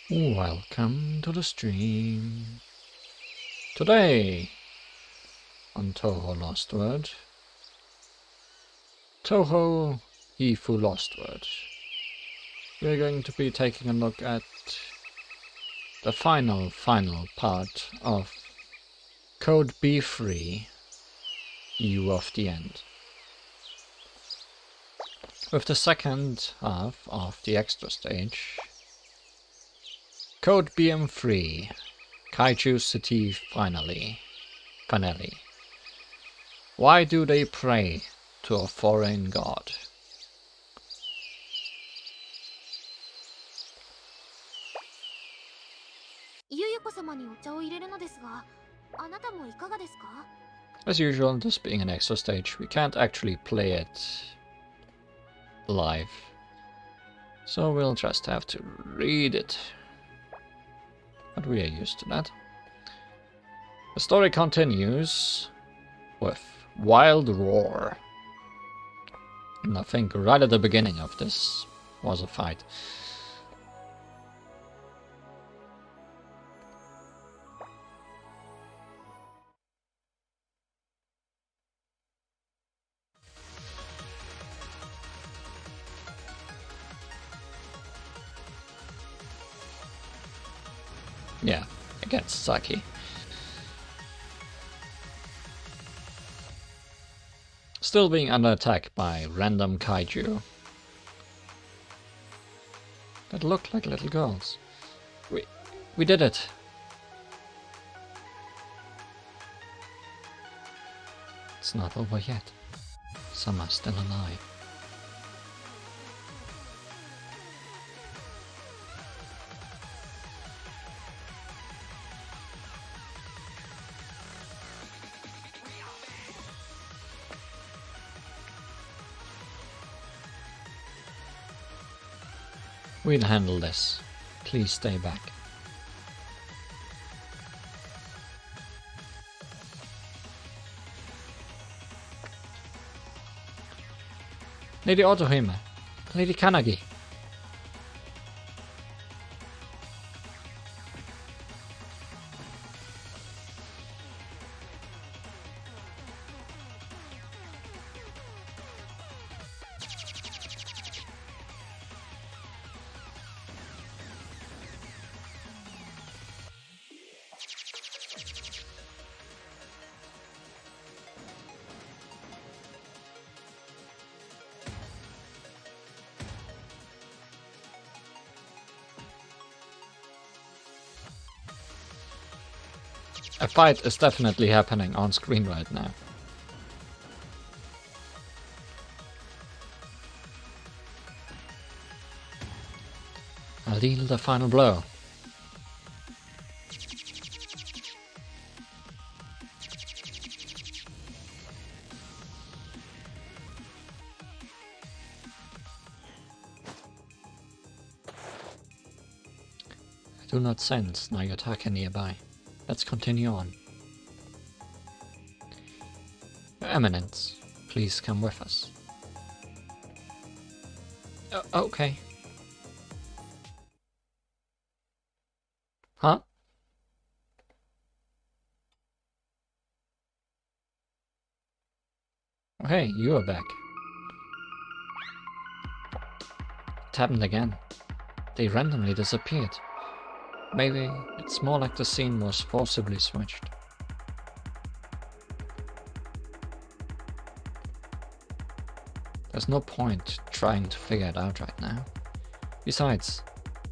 Welcome to the stream. Today on Touhou LostWord, Touhou Hifuu LostWord, we're going to be taking a look at the final part of Code Be Free, U of the End. With the second half of the extra stage, Code BM Free, Kaiju City Finale. Why do they pray to a foreign god? As usual, this being an extra stage, we can't actually play it live, so we'll just have to read it. But we are used to that. The story continues with Wild Roar. And I think right at the beginning of this was a fight. Yeah, against Saki. Still being under attack by random kaiju that look like little girls. We did it. It's not over yet. Some are still alive. We'll handle this. Please stay back. Lady Otohime, Lady Kanagi. A fight is definitely happening on screen right now. I'll deal the final blow. I do not sense Nayotaka nearby. Let's continue on. Your Eminence, please come with us. Okay. Huh? Oh, hey, you are back. It happened again. They randomly disappeared. Maybe it's more like the scene was forcibly switched. There's no point trying to figure it out right now. Besides,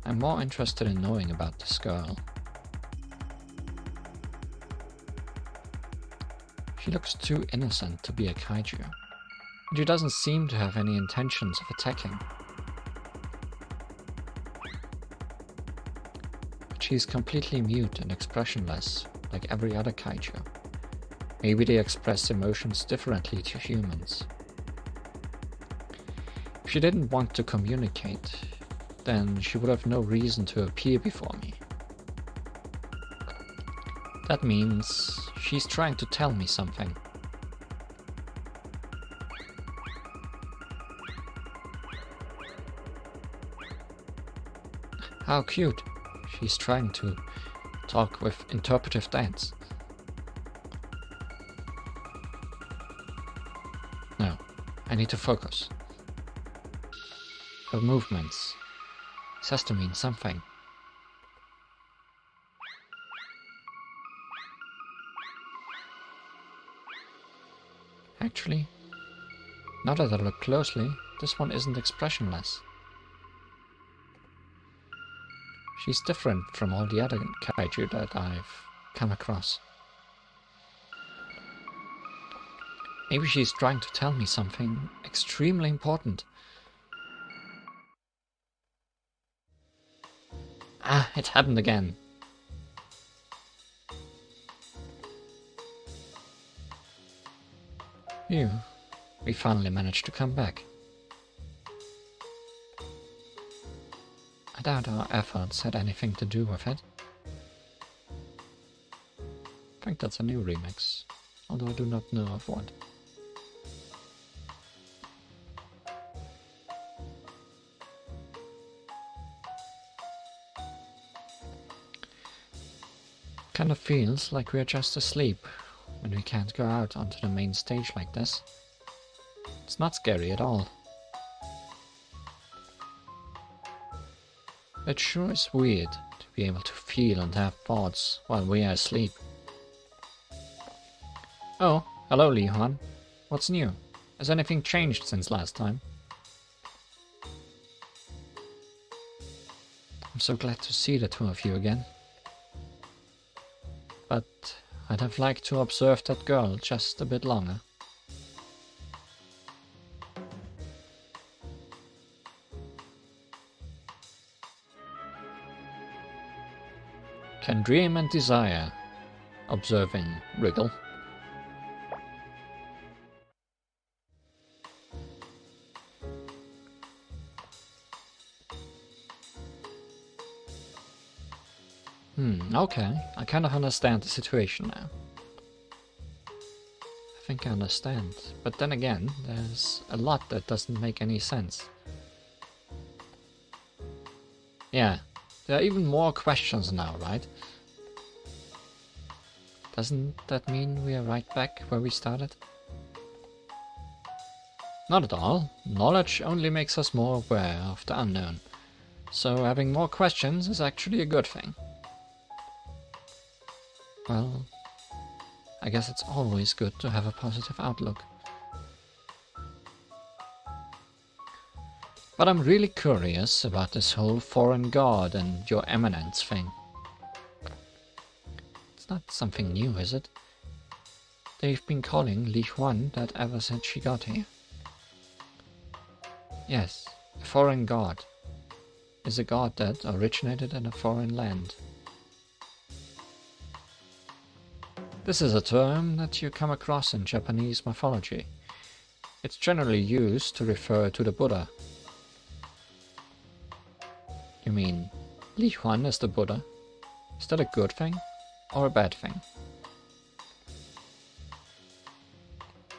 I'm more interested in knowing about this girl. She looks too innocent to be a kaiju, and she doesn't seem to have any intentions of attacking. She's completely mute and expressionless, like every other kaiju. Maybe they express emotions differently to humans. If she didn't want to communicate, then she would have no reason to appear before me. That means she's trying to tell me something. How cute. she's trying to talk with interpretive dance. No, I need to focus. Her movements. This has to mean something. Actually, now that I look closely, this one isn't expressionless. She's different from all the other kaiju that I've come across. Maybe she's trying to tell me something extremely important. Ah, it happened again. Phew, we finally managed to come back. I doubt our efforts had anything to do with it. I think that's a new remix, although I do not know of what. Kind of feels like we are just asleep when we can't go out onto the main stage like this. It's not scary at all. It sure is weird to be able to feel and have thoughts while we are asleep. Oh, hello Li Huan. What's new? Has anything changed since last time? I'm so glad to see the two of you again. But I'd have liked to observe that girl just a bit longer. Can dream and desire. Observing Wriggle. Okay, I kind of understand the situation now. I think I understand, but then again, there's a lot that doesn't make any sense. Yeah, there are even more questions now, right? Doesn't that mean we are right back where we started? Not at all. Knowledge only makes us more aware of the unknown. So having more questions is actually a good thing. Well, I guess it's always good to have a positive outlook. But I'm really curious about this whole foreign god and your eminence thing. It's not something new, is it? They've been calling Li Huan that ever since she got here. Yes, a foreign god is a god that originated in a foreign land. This is a term that you come across in Japanese mythology. It's generally used to refer to the Buddha. You mean, Li Huan is the Buddha? Is that a good thing or a bad thing?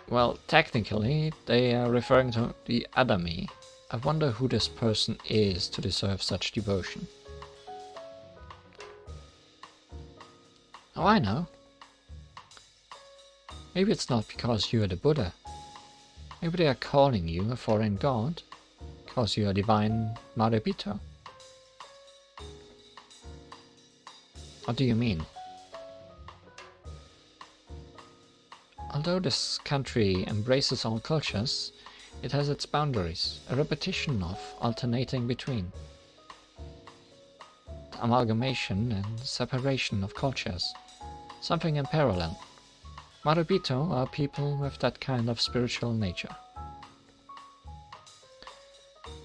Well, technically, they are referring to the other me. I wonder who this person is to deserve such devotion. Oh, I know. Maybe it's not because you are the Buddha. Maybe they are calling you a foreign god because you are divine Maribito. What do you mean? Although this country embraces all cultures, it has its boundaries, a repetition of alternating between. The amalgamation and separation of cultures, something in parallel. Maribito are people with that kind of spiritual nature.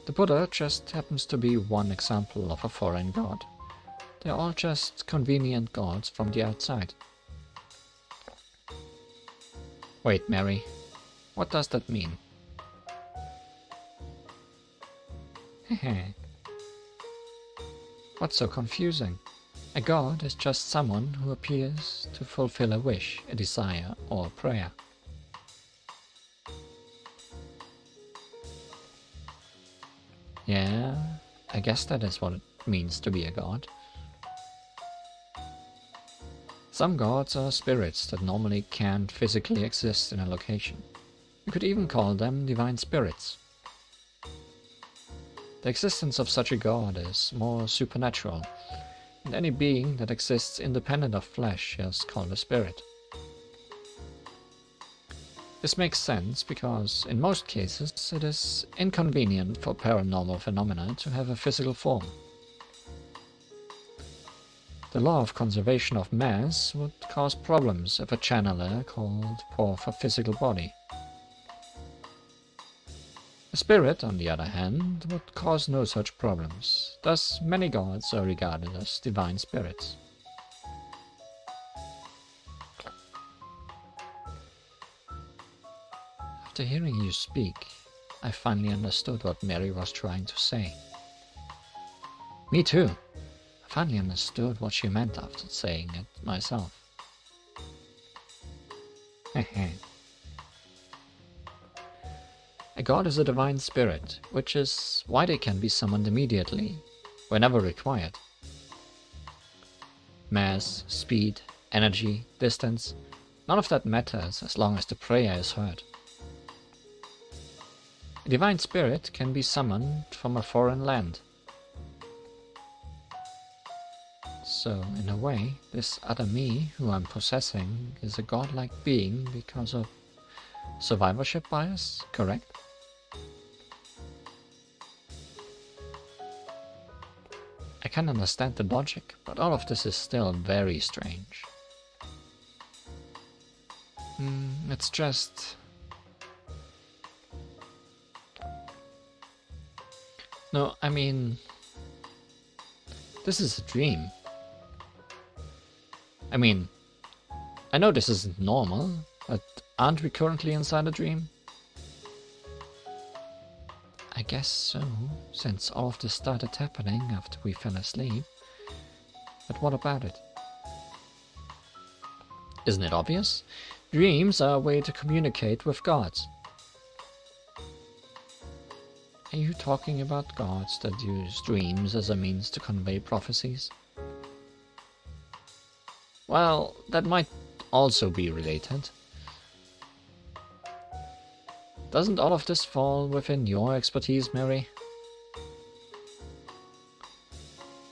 The Buddha just happens to be one example of a foreign god. They're all just convenient gods from the outside. Wait, Mary, what does that mean? Hehe. What's so confusing? A god is just someone who appears to fulfill a wish, a desire, or a prayer. Yeah, I guess that is what it means to be a god. Some gods are spirits that normally can't physically exist in a location. You could even call them divine spirits. The existence of such a god is more supernatural, and any being that exists independent of flesh is called a spirit. This makes sense because, in most cases, it is inconvenient for paranormal phenomena to have a physical form. The law of conservation of mass would cause problems if a channeler called forth a physical body. A spirit, on the other hand, would cause no such problems, thus many gods are regarded as divine spirits. After hearing you speak, I finally understood what Mary was trying to say. Me too. I finally understood what she meant after saying it myself. Hehe. A god is a divine spirit, which is why they can be summoned immediately, whenever required. Mass, speed, energy, distance, none of that matters as long as the prayer is heard. A divine spirit can be summoned from a foreign land. So, in a way, this other me who I'm possessing is a godlike being because of survivorship bias, correct? I can understand the logic, but all of this is still very strange. It's just... No, I mean... This is a dream. I mean, I know this isn't normal, but aren't we currently inside a dream? I guess so, since all of this started happening after we fell asleep. But what about it? Isn't it obvious? Dreams are a way to communicate with gods. Are you talking about gods that use dreams as a means to convey prophecies? Well, that might also be related. Doesn't all of this fall within your expertise, Mary?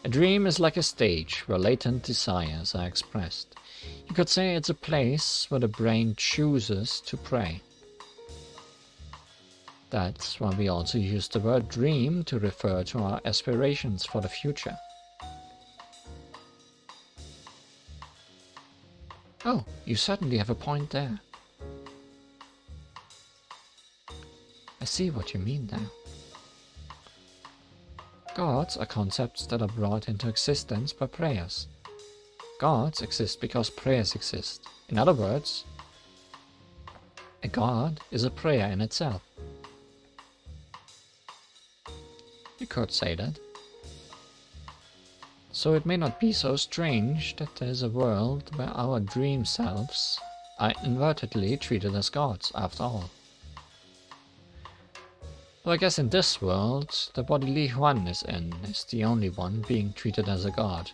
A dream is like a stage where latent desires are expressed. You could say it's a place where the brain chooses to pray. That's why we also use the word dream to refer to our aspirations for the future. Oh, you certainly have a point there. I see what you mean now. Gods are concepts that are brought into existence by prayers. Gods exist because prayers exist. In other words, a god is a prayer in itself. You could say that. So it may not be so strange that there is a world where our dream selves are inadvertently treated as gods, after all. Though I guess in this world, the body Li Huan is in is the only one being treated as a god.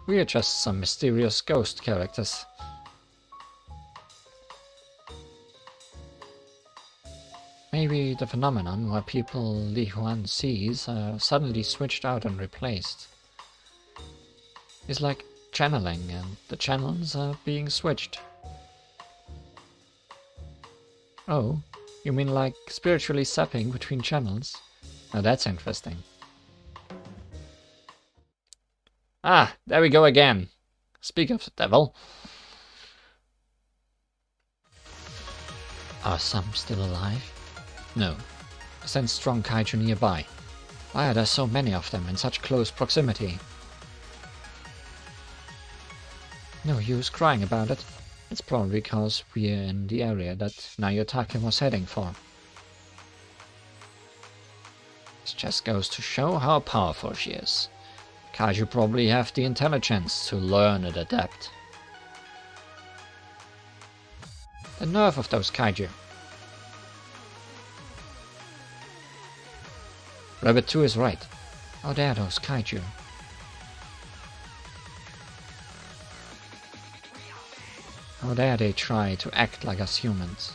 We are just some mysterious ghost characters. Maybe the phenomenon where people Li Huan sees are suddenly switched out and replaced. It's like channeling, and the channels are being switched. Oh, you mean like spiritually zapping between channels? Now that's interesting. Ah, there we go again. Speak of the devil. Are some still alive? No. I sense strong kaiju nearby. Why are there so many of them in such close proximity? No use crying about it. It's probably because we're in the area that Nayotake was heading for. This just goes to show how powerful she is. Kaiju probably have the intelligence to learn and adapt. The nerve of those kaiju. Rabbit 2 is right. Oh, there are those kaiju. How dare they try to act like us humans?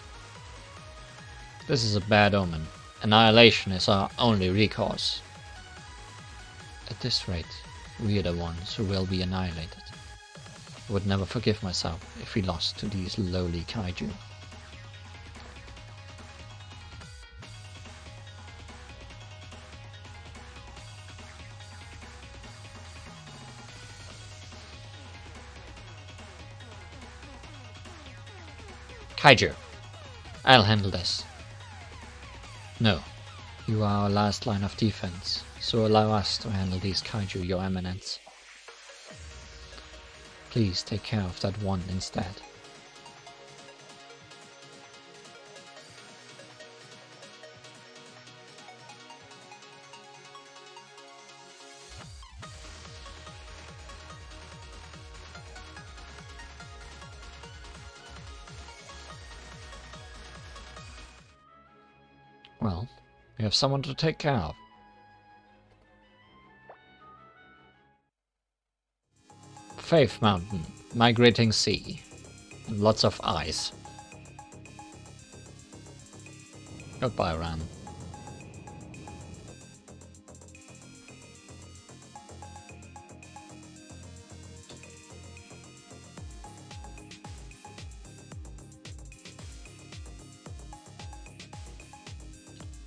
This is a bad omen. Annihilation is our only recourse. At this rate, we are the ones who will be annihilated. I would never forgive myself if we lost to these lowly kaiju. Kaiju, I'll handle this. No, you are our last line of defense, so allow us to handle these kaiju, Your Eminence. Please take care of that one instead. Well, we have someone to take care of. Faith Mountain, migrating sea, and lots of ice. Goodbye, Ram.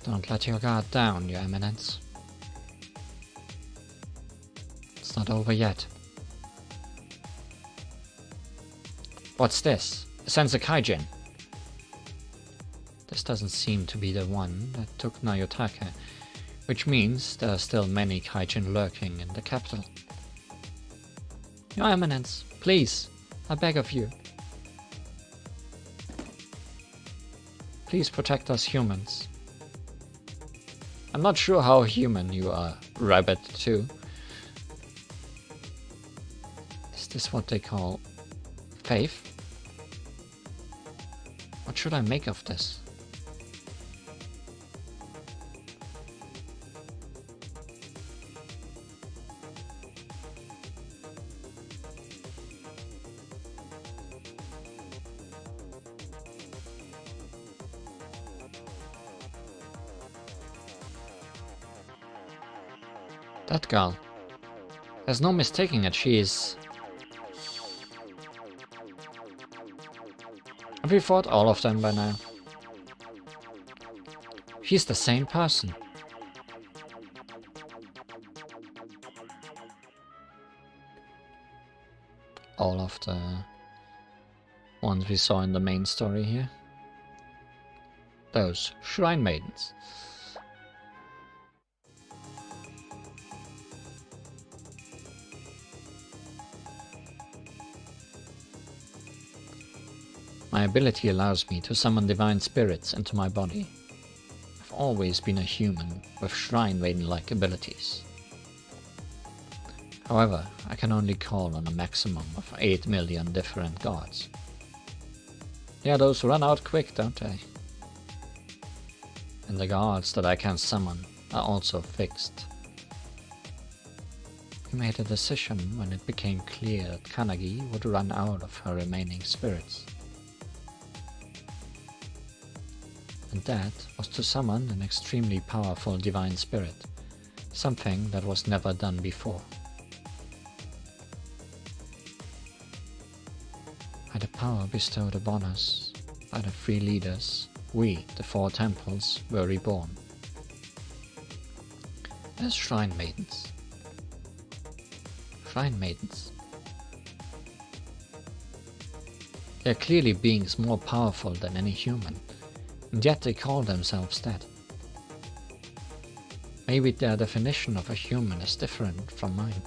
Don't let your guard down, Your Eminence. It's not over yet. What's this? A sensor kaijin. This doesn't seem to be the one that took Nayotake, which means there are still many kaijin lurking in the capital. Your Eminence, please, I beg of you. Please protect us humans. I'm not sure how human you are, Rabbit, too. Is this what they call faith? What should I make of this? That girl. There's no mistaking it, she is... Have we fought all of them by now? She's the same person. All of the ones we saw in the main story here. Those shrine maidens. My ability allows me to summon divine spirits into my body. I've always been a human with shrine maiden-like abilities. However, I can only call on a maximum of 8 million different gods. Yeah, those run out quick, don't they? And the gods that I can summon are also fixed. We made a decision when it became clear that Kanagi would run out of her remaining spirits. And that was to summon an extremely powerful divine spirit, something that was never done before. By the power bestowed upon us by the three leaders, we, the four temples, were reborn as shrine maidens. Shrine maidens. They are clearly beings more powerful than any human, and yet they call themselves that. Maybe their definition of a human is different from mine.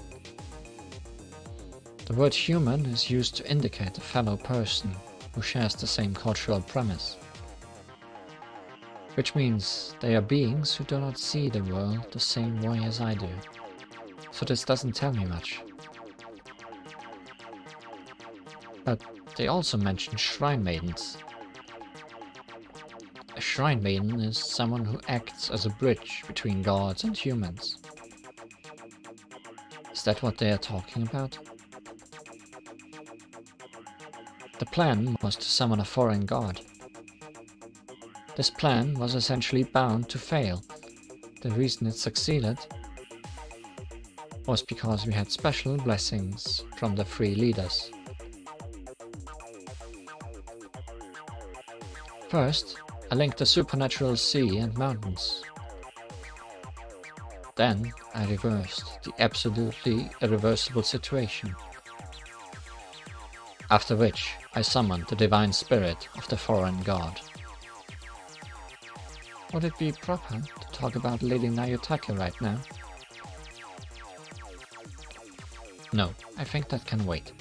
The word human is used to indicate a fellow person who shares the same cultural premise. Which means they are beings who do not see the world the same way as I do. So this doesn't tell me much. But they also mention shrine maidens. A shrine maiden is someone who acts as a bridge between gods and humans. Is that what they are talking about? The plan was to summon a foreign god. This plan was essentially bound to fail. The reason it succeeded was because we had special blessings from the three leaders. First, I linked the supernatural sea and mountains. Then I reversed the absolutely irreversible situation. After which, I summoned the divine spirit of the foreign god. Would it be proper to talk about Lady Nayotake right now? No, I think that can wait.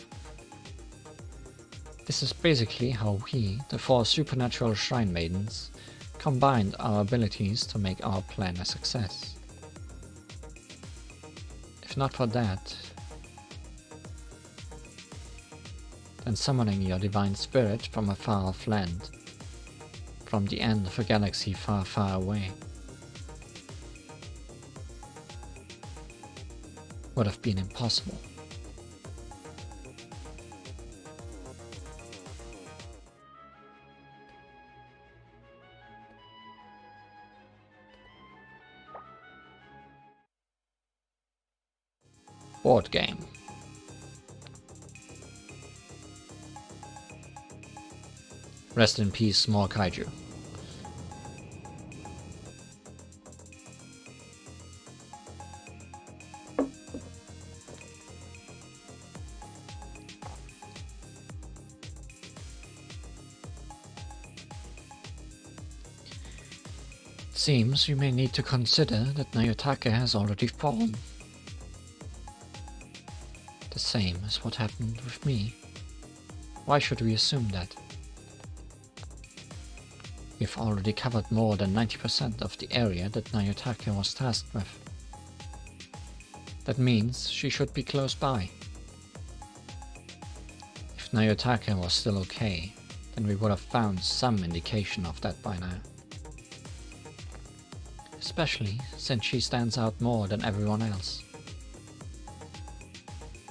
This is basically how we, the 4 supernatural shrine maidens, combined our abilities to make our plan a success. If not for that, then summoning your divine spirit from a far-off land, from the end of a galaxy far, far away, would have been impossible. Board game. Rest in peace, small kaiju. It seems you may need to consider that Nayotake has already fallen. The same as what happened with me. Why should we assume that? We've already covered more than 90% of the area that Nayotake was tasked with. That means she should be close by. If Nayotake was still okay, then we would have found some indication of that by now. Especially since she stands out more than everyone else.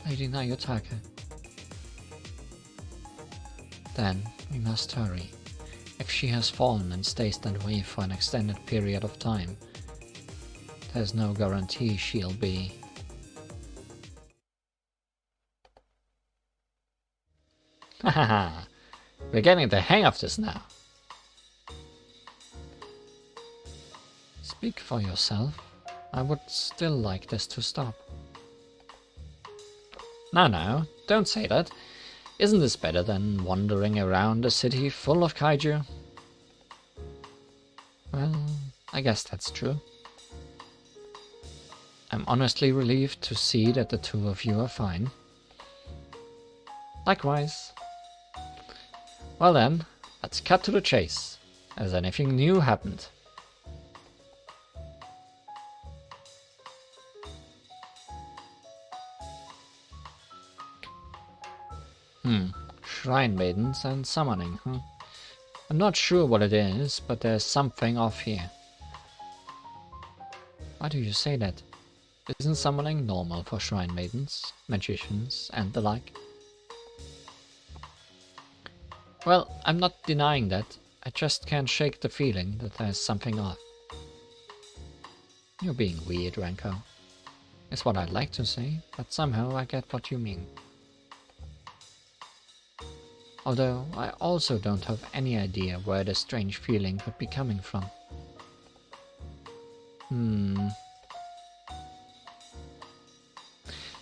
Lady Nayotake. Then we must hurry. If she has fallen and stays that way for an extended period of time, there's no guarantee she'll be... Hahaha, we're getting the hang of this now. Speak for yourself. I would still like this to stop. No, don't say that. Isn't this better than wandering around a city full of kaiju? Well, I guess that's true. I'm honestly relieved to see that the two of you are fine. Likewise. Well then, let's cut to the chase. Has anything new happened? Shrine maidens and summoning, huh? I'm not sure what it is, but there's something off here. Why do you say that? Isn't summoning normal for shrine maidens, magicians, and the like? Well, I'm not denying that. I just can't shake the feeling that there's something off. You're being weird, Ranko. Is what I'd like to say, but somehow I get what you mean. Although I also don't have any idea where the strange feeling could be coming from.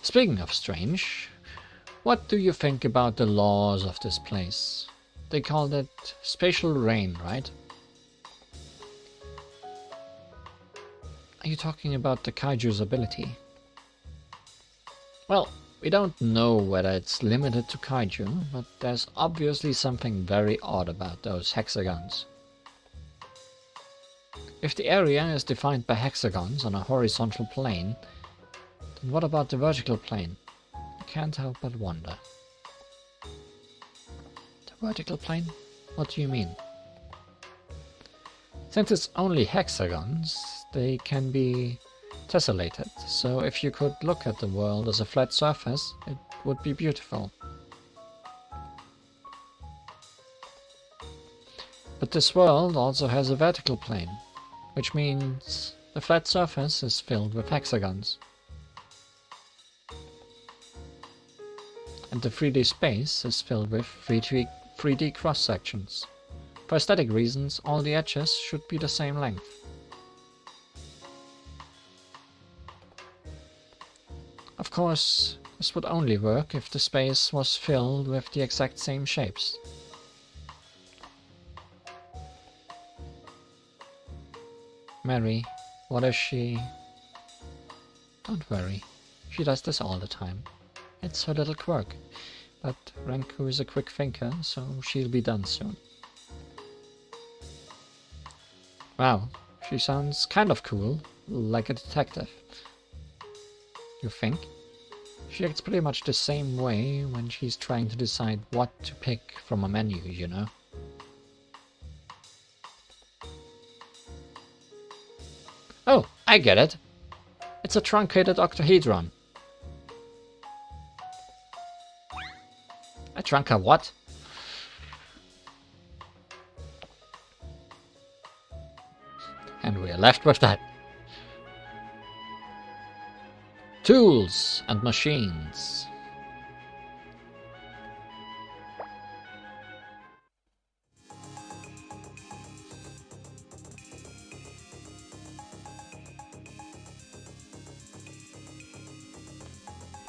Speaking of strange, what do you think about the laws of this place? They call it spatial rain, right? Are you talking about the kaiju's ability? Well, we don't know whether it's limited to kaiju, but there's obviously something very odd about those hexagons. If the area is defined by hexagons on a horizontal plane, then what about the vertical plane? I can't help but wonder. The vertical plane? What do you mean? Since it's only hexagons, they can be tessellated, so if you could look at the world as a flat surface, it would be beautiful. But this world also has a vertical plane, which means the flat surface is filled with hexagons. And the 3D space is filled with 3D cross-sections. For aesthetic reasons, all the edges should be the same length. Of course, this would only work if the space was filled with the exact same shapes. Mary, what is she? Don't worry, she does this all the time. It's her little quirk, but Renku is a quick thinker, so she'll be done soon. Wow, she sounds kind of cool, like a detective. You think? She acts pretty much the same way when she's trying to decide what to pick from a menu, you know? Oh, I get it! It's a truncated octahedron. A trunca what? And we're left with that. Tools and machines.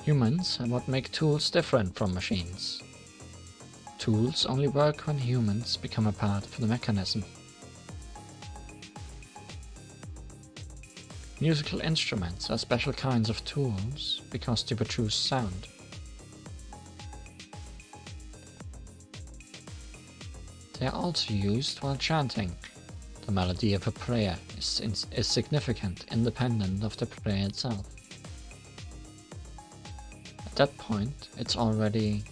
Humans are what make tools different from machines. Tools only work when humans become a part of the mechanism. Musical instruments are special kinds of tools because they produce sound. They are also used while chanting. The melody of a prayer is significant, independent of the prayer itself. At that point, it's already...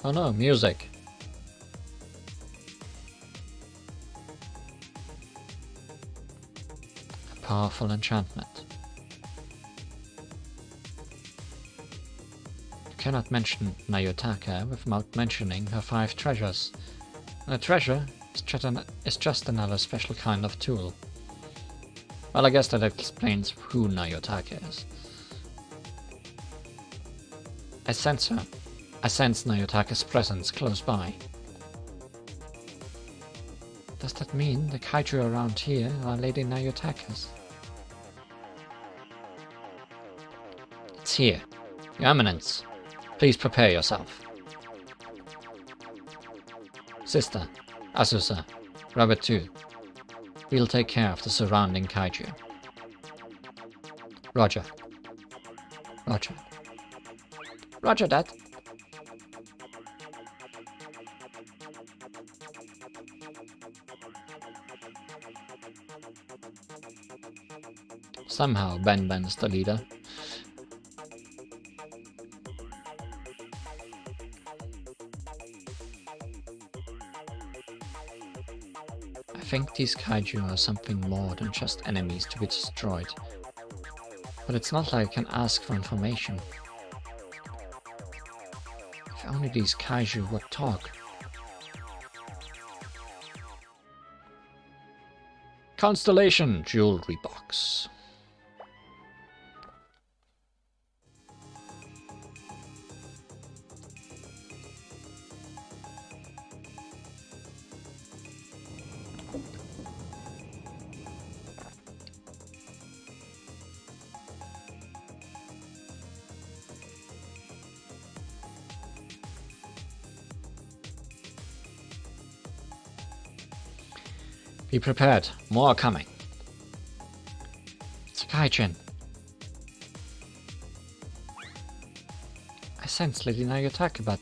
Oh no, music! A powerful enchantment. You cannot mention Nayotaka without mentioning her 5 treasures. And a treasure is just another special kind of tool. Well, I guess that explains who Nayotaka is. I sense her. I sense Nayotaka's presence close by. Does that mean the kaiju around here are Lady Nayotakas? It's here. Your Eminence. Please prepare yourself. Sister, Asusa, Rabbit 2. We'll take care of the surrounding kaiju. Roger. Roger. Roger that. Somehow Ben is the leader. I think these kaiju are something more than just enemies to be destroyed. But it's not like I can ask for information. If only these kaiju would talk. Constellation jewelry box. Be prepared, more are coming. It's a Kaijin. I sense Lady Nayotaka, but...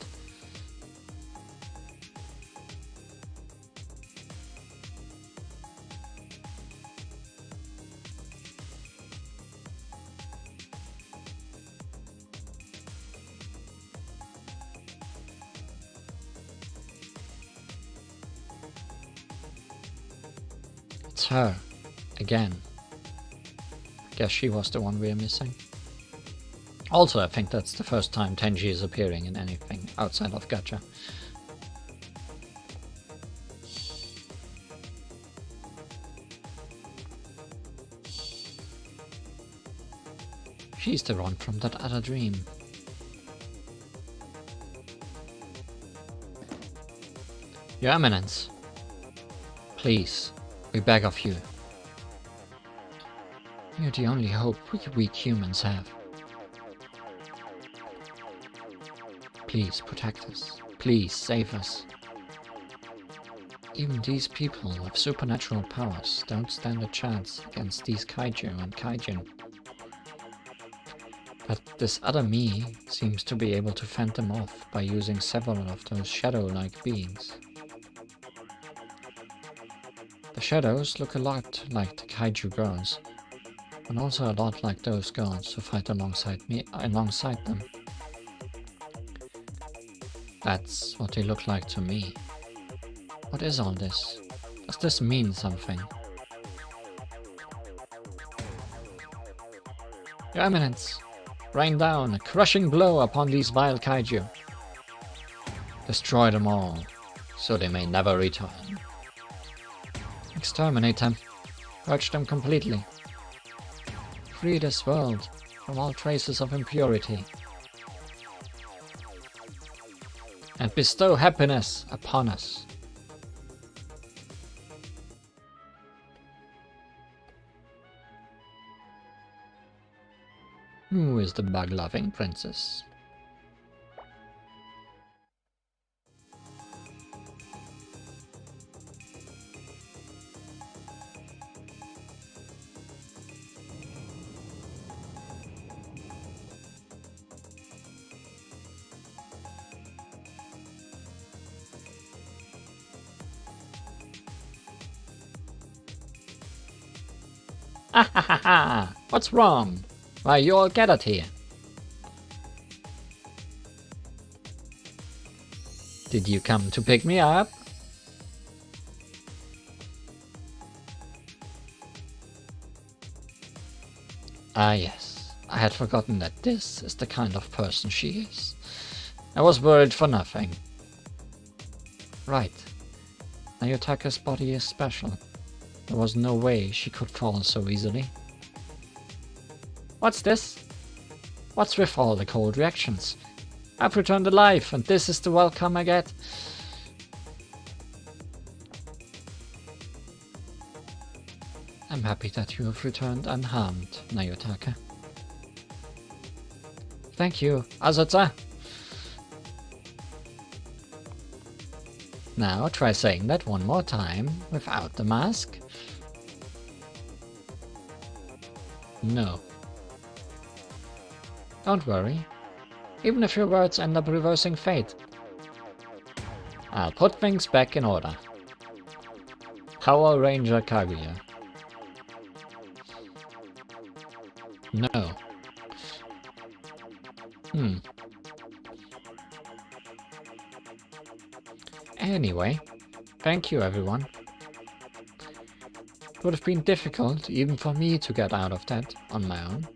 It's her. Again. Guess she was the one we're missing. Also, I think that's the first time Tenji is appearing in anything outside of gacha. She's the one from that other dream. Your Eminence, please, we beg of you. You're the only hope we weak humans have. Please protect us. Please save us. Even these people with supernatural powers don't stand a chance against these kaiju and kaijin. But this other me seems to be able to fend them off by using several of those shadow-like beings. The shadows look a lot like the kaiju girls, and also a lot like those girls who fight alongside them. That's what they look like to me. What is all this? Does this mean something? Your Eminence, rain down a crushing blow upon these vile kaiju. Destroy them all, so they may never return. Exterminate them. Purge them completely. Free this world from all traces of impurity. And bestow happiness upon us. Who is the bug-loving princess? Ah ha ha ha! What's wrong? Why, you all gathered here. Did you come to pick me up? Ah yes, I had forgotten that this is the kind of person she is. I was worried for nothing. Right. Nayotaka's body is special. There was no way she could fall so easily. What's this? What's with all the cold reactions? I've returned alive, and this is the welcome I get. I'm happy that you have returned unharmed, Nayotaka. Thank you, Azotza. Now try saying that one more time without the mask. No. Don't worry, even if your words end up reversing fate. I'll put things back in order. Power Ranger Kaguya. No. Anyway, thank you everyone. It would have been difficult even for me to get out of that on my own.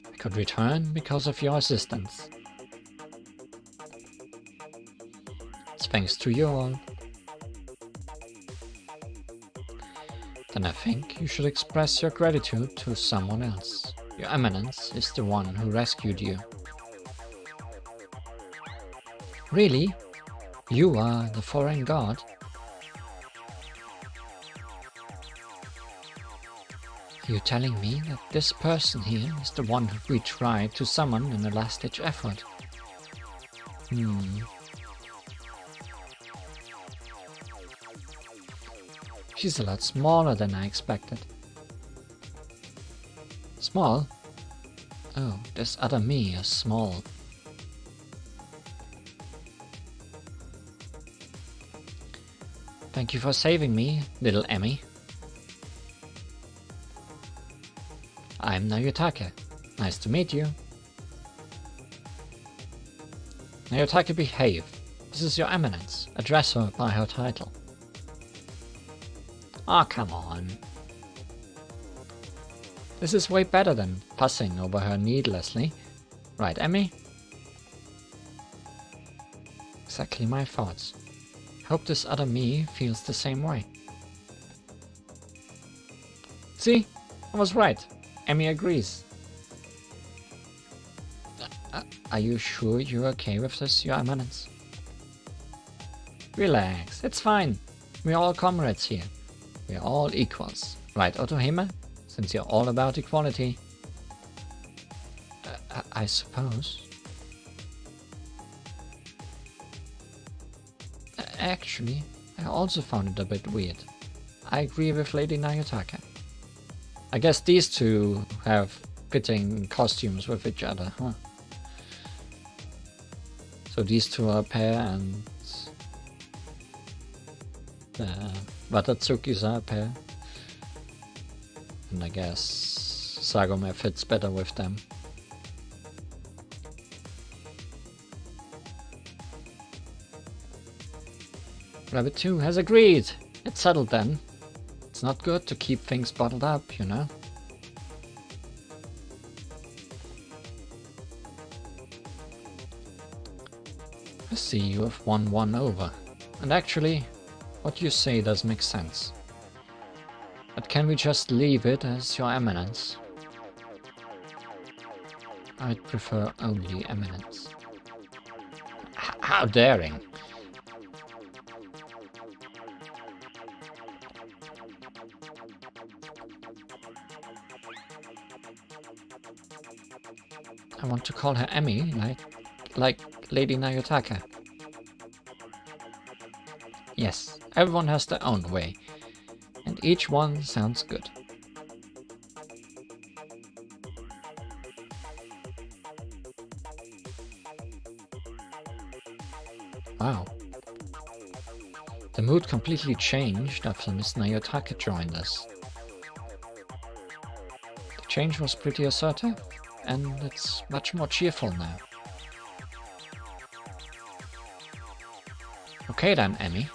I could return because of your assistance. It's thanks to you all. Then I think you should express your gratitude to someone else. Your Eminence is the one who rescued you. Really? You are the foreign god? You're telling me that this person here is the one we tried to summon in a last-ditch effort? She's a lot smaller than I expected. Small? Oh, this other me is small. Thank you for saving me, little Emmy. I'm Nayotaka. Nice to meet you. Nayotaka, behave. This is your Eminence. Address her by her title. Ah, come on. This is way better than fussing over her needlessly. Right, Emmy? Exactly my thoughts. Hope this other me feels the same way. See? I was right. Emmy agrees. Are you sure you're okay with this, Your Eminence? Relax, it's fine. We're all comrades here. We're all equals. Right, Otohime? Since you're all about equality. I suppose. Actually, I also found it a bit weird. I agree with Lady Nayotaka. I guess these two have fitting costumes with each other, huh? So these two are a pair and the Watatsukis are a pair. And I guess Sagome fits better with them. Rabbit 2 has agreed. It's settled then. It's not good to keep things bottled up, you know. I see you have won one over. And actually, what you say does make sense. But can we just leave it as Your Eminence? I'd prefer only Eminence. How daring! I want to call her Emmy, like Lady Nayotaka. Yes, everyone has their own way, and each one sounds good. Wow. The mood completely changed after Miss Nayotaka joined us. The change was pretty assertive, and it's much more cheerful now. Okay then, Emmy.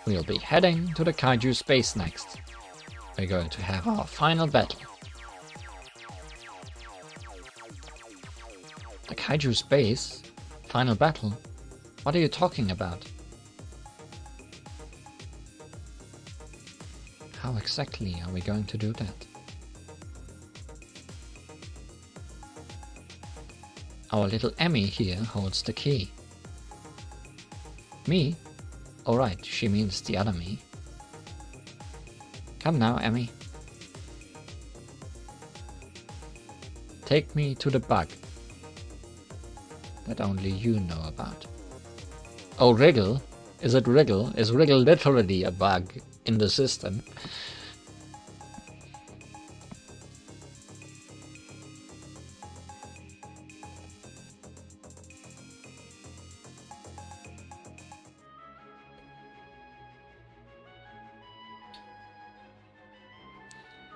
We'll be heading to the Kaiju space next. We're going to have our final battle. The Kaiju space? Final battle? What are you talking about? How exactly are we going to do that? Our little Emmy here holds the key. Me? Oh right, she means the other me. Come now, Emmy. Take me to the bug that only you know about. Oh, Wriggle? Is it Wriggle? Is Wriggle literally a bug in the system?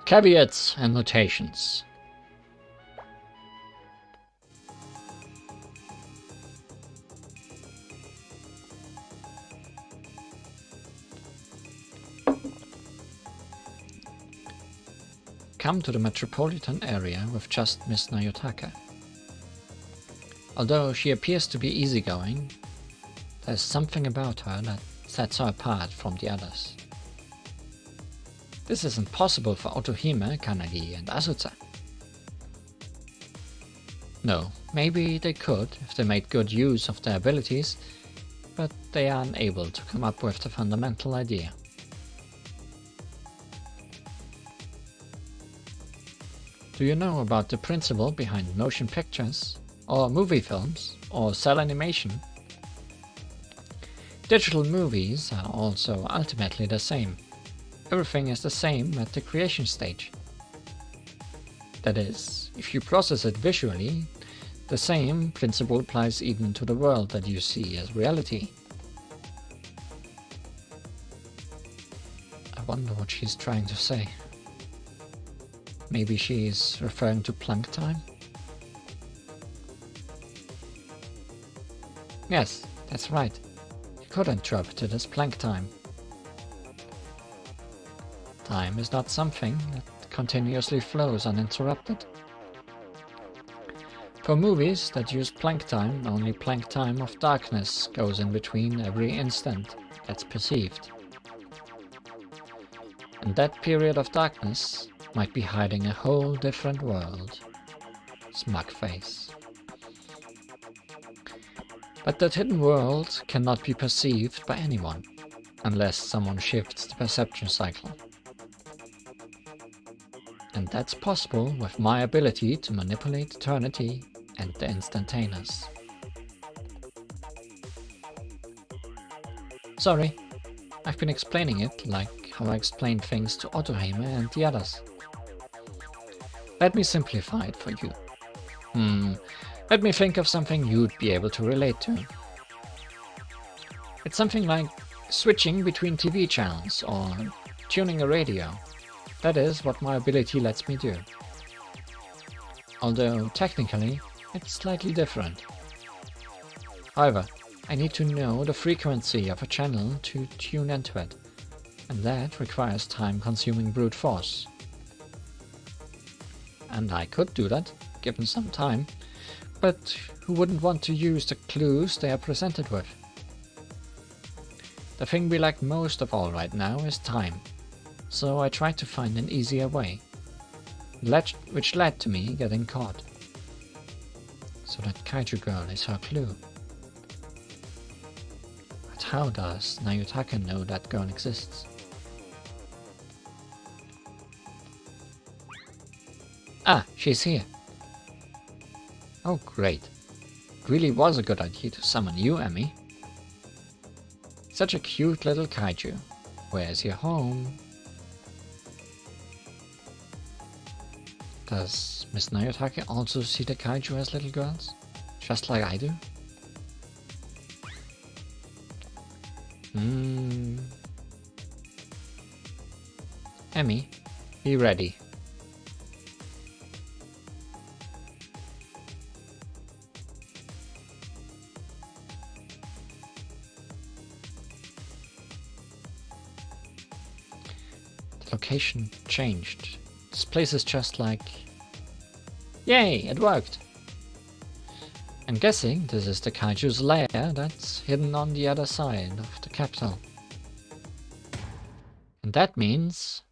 Caveats and notations. Come to the metropolitan area with just Miss Nayotaka. Although she appears to be easygoing, there's something about her that sets her apart from the others. This isn't possible for Otohime, Kanagi and Asuta. No, maybe they could if they made good use of their abilities, but they are unable to come up with the fundamental idea. Do you know about the principle behind motion pictures, or movie films, or cel animation? Digital movies are also ultimately the same. Everything is the same at the creation stage. That is, if you process it visually, the same principle applies even to the world that you see as reality. I wonder what she's trying to say. Maybe she's referring to Planck time? Yes, that's right. You could interpret it as Planck time. Time is not something that continuously flows uninterrupted. For movies that use plank time, only plank time of darkness goes in between every instant that's perceived. And that period of darkness might be hiding a whole different world. Smug face. But that hidden world cannot be perceived by anyone, unless someone shifts the perception cycle. And that's possible with my ability to manipulate eternity and the instantaneous. Sorry, I've been explaining it like how I explained things to Ottoheimer and the others. Let me simplify it for you. Let me think of something you'd be able to relate to. It's something like switching between TV channels or tuning a radio. That is what my ability lets me do. Although technically, it's slightly different. However, I need to know the frequency of a channel to tune into it, and that requires time-consuming brute force. And I could do that, given some time, but who wouldn't want to use the clues they are presented with? The thing we lack most of all right now is time, so I tried to find an easier way, which led to me getting caught. So that kaiju girl is her clue. But how does Nayutaka know that girl exists? Ah, she's here. Oh great. It really was a good idea to summon you, Emmy. Such a cute little kaiju. Where's your home? Does Miss Nayutaka also see the kaiju as little girls? Just like I do? Emmy, be ready. The location changed. This place is just like... Yay, it worked! I'm guessing this is the kaiju's lair that's hidden on the other side of the capital. And that means...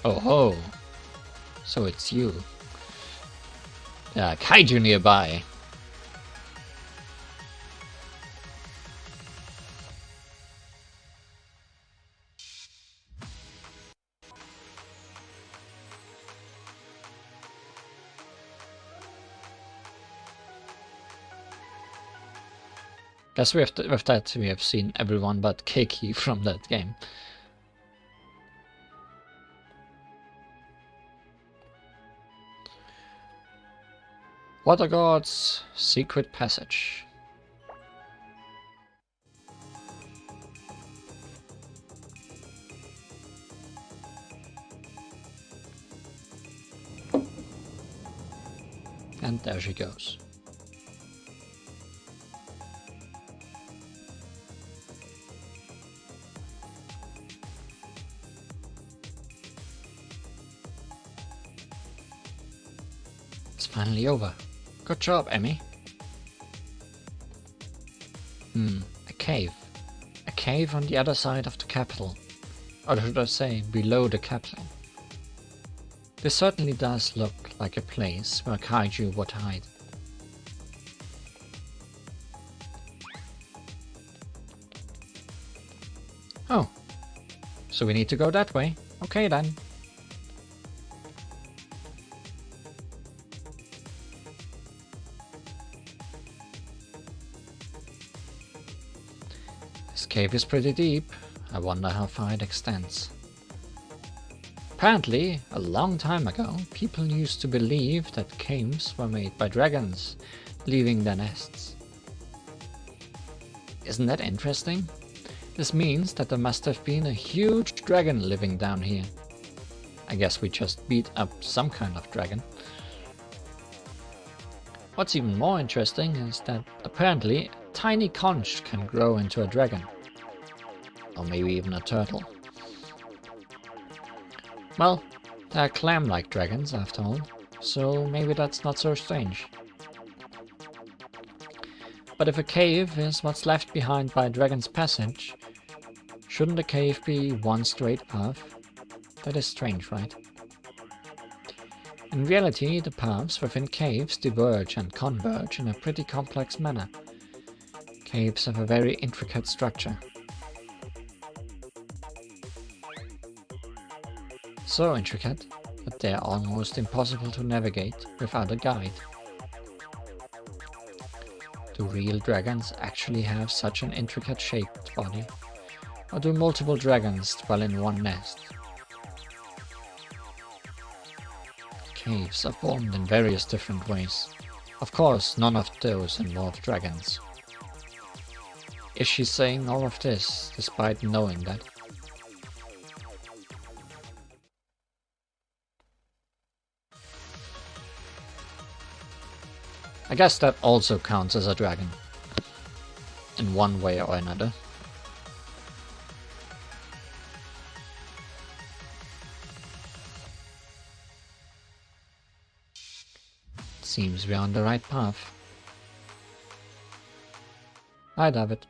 Oh ho! So it's you. Kaiju nearby. Guess with that we have seen everyone but Keiki from that game. Water God's Secret Passage. And there she goes. It's finally over. Good job, Emmy. A cave. A cave on the other side of the capital. Or should I say, below the capital. This certainly does look like a place where kaiju would hide. Oh. So we need to go that way. Okay then. This cave is pretty deep. I wonder how far it extends. Apparently, a long time ago, people used to believe that caves were made by dragons, leaving their nests. Isn't that interesting? This means that there must have been a huge dragon living down here. I guess we just beat up some kind of dragon. What's even more interesting is that apparently a tiny conch can grow into a dragon. Or maybe even a turtle. Well, they're clam-like dragons after all, so maybe that's not so strange. But if a cave is what's left behind by Dragon's Passage, shouldn't a cave be one straight path? That is strange, right? In reality, the paths within caves diverge and converge in a pretty complex manner. Caves have a very intricate structure. So intricate that they are almost impossible to navigate without a guide. Do real dragons actually have such an intricate shaped body? Or do multiple dragons dwell in one nest? Caves are formed in various different ways. Of course, none of those involve dragons. Is she saying all of this despite knowing that? I guess that also counts as a dragon. In one way or another. Seems we're on the right path. Hi, David.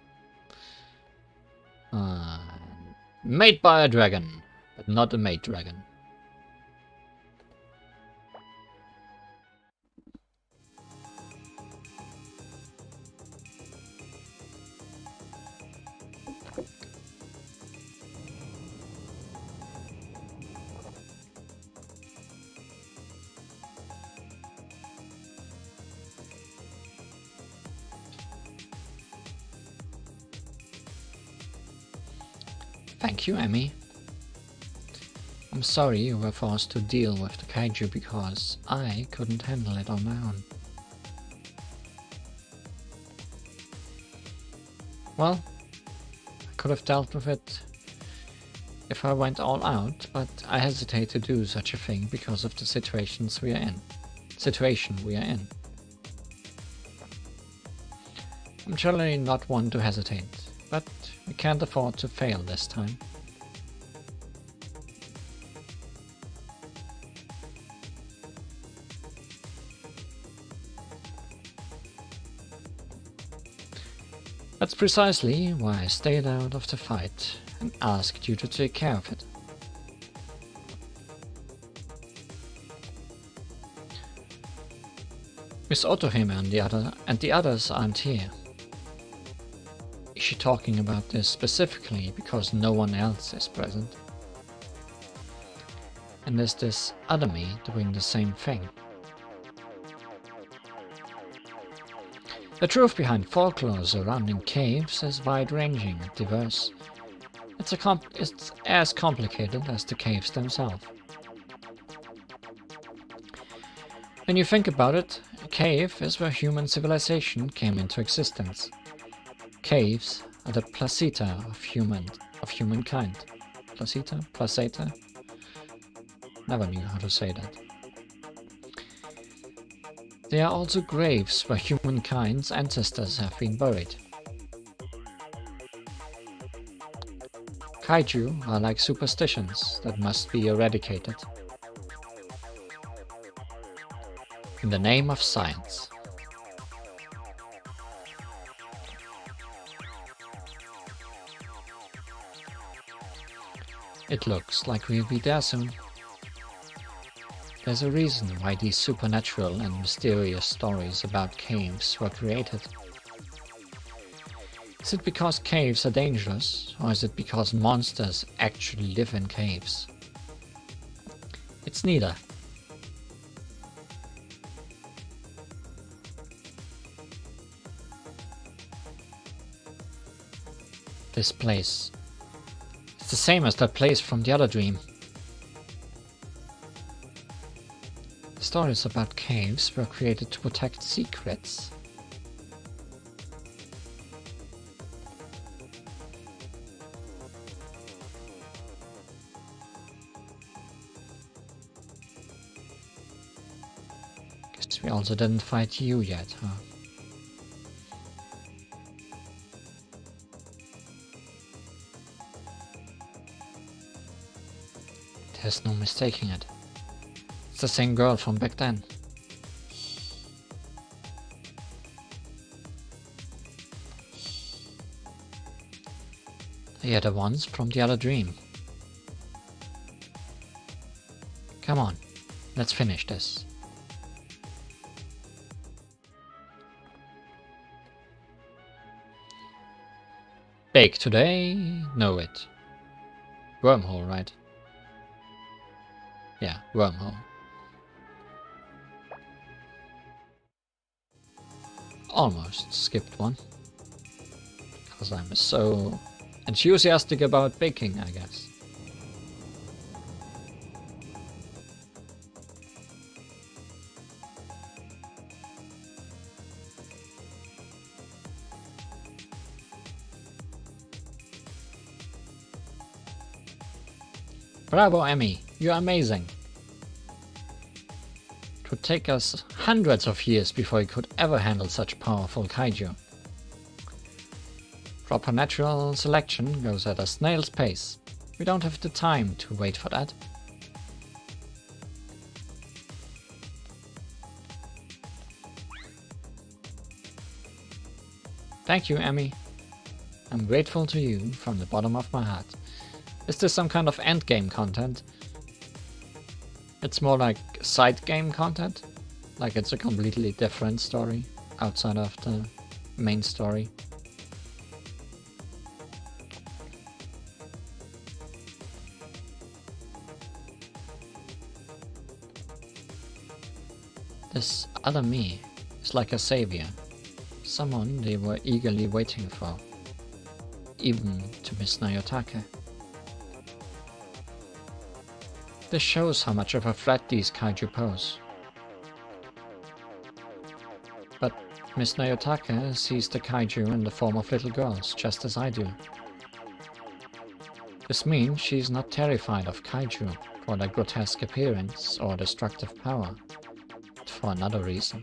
Made by a dragon, but not a maid dragon. Thank you, Emmy. I'm sorry you were forced to deal with the kaiju because I couldn't handle it on my own. Well, I could have dealt with it if I went all out, but I hesitate to do such a thing because of the situation we are in. I'm generally not one to hesitate, but we can't afford to fail this time. That's precisely why I stayed out of the fight and asked you to take care of it. Miss Otohime and the others aren't here. Is she talking about this specifically because no one else is present? And is this other me doing the same thing? The truth behind folklore surrounding caves is wide-ranging and diverse. It's as complicated as the caves themselves. When you think about it, a cave is where human civilization came into existence. Caves are the placenta of humankind. Placenta? Never knew how to say that. They are also graves where humankind's ancestors have been buried. Kaiju are like superstitions that must be eradicated. In the name of science. It looks like we'll be there soon. There's a reason why these supernatural and mysterious stories about caves were created. Is it because caves are dangerous, or is it because monsters actually live in caves? It's neither. This place. It's the same as that place from the other dream. Stories about caves were created to protect secrets. Guess we also didn't fight you yet, huh? It There's no mistaking it. It's the same girl from back then. They are the ones from the other dream. Come on, let's finish this. Bake today? Know it. Wormhole, right? Yeah, wormhole. Almost skipped one. Because I'm so enthusiastic about baking, I guess. Bravo, Emmy, you're amazing. It would take us hundreds of years before we could ever handle such powerful kaiju. Proper natural selection goes at a snail's pace. We don't have the time to wait for that. Thank you, Emmy. I'm grateful to you from the bottom of my heart. Is this some kind of endgame content? It's more like side game content? Like it's a completely different story outside of the main story. This other me is like a savior. Someone they were eagerly waiting for. Even to Miss Nayotake. This shows how much of a threat these kaiju pose. But Miss Nayotake sees the kaiju in the form of little girls, just as I do. This means she's not terrified of kaiju for their grotesque appearance or destructive power, but for another reason.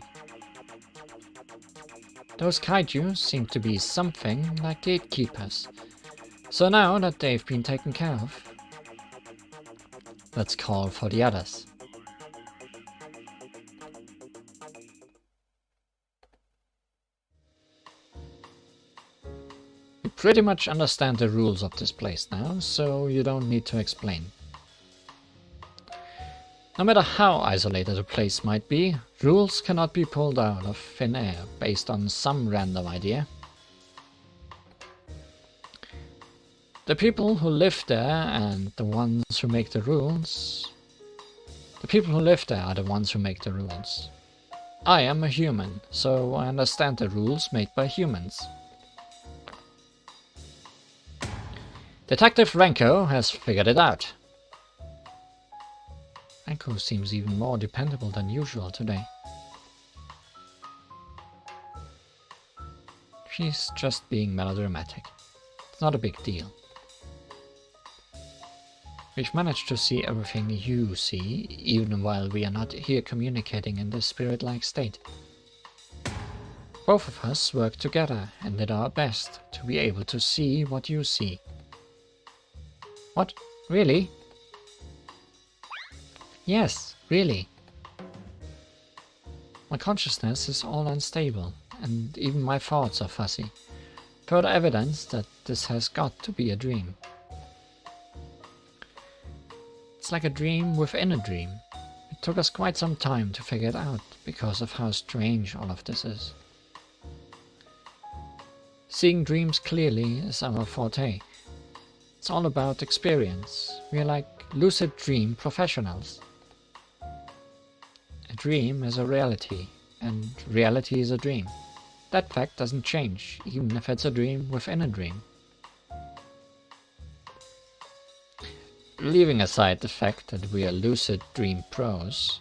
Those kaiju seem to be something like gatekeepers. So now that they've been taken care of, let's call for the others. You pretty much understand the rules of this place now, so you don't need to explain. No matter how isolated a place might be, rules cannot be pulled out of thin air based on some random idea. The people who live there and the ones who make the rules... The people who live there are the ones who make the rules. I am a human, so I understand the rules made by humans. Detective Renko has figured it out. Renko seems even more dependable than usual today. She's just being melodramatic. It's not a big deal. We've managed to see everything you see, even while we are not here communicating in this spirit-like state. Both of us worked together and did our best to be able to see what you see. What? Really? Yes, really. My consciousness is all unstable, and even my thoughts are fuzzy. Further evidence that this has got to be a dream. It's like a dream within a dream. It took us quite some time to figure it out, because of how strange all of this is. Seeing dreams clearly is our forte. It's all about experience. We are like lucid dream professionals. A dream is a reality, and reality is a dream. That fact doesn't change, even if it's a dream within a dream. Leaving aside the fact that we are lucid dream pros,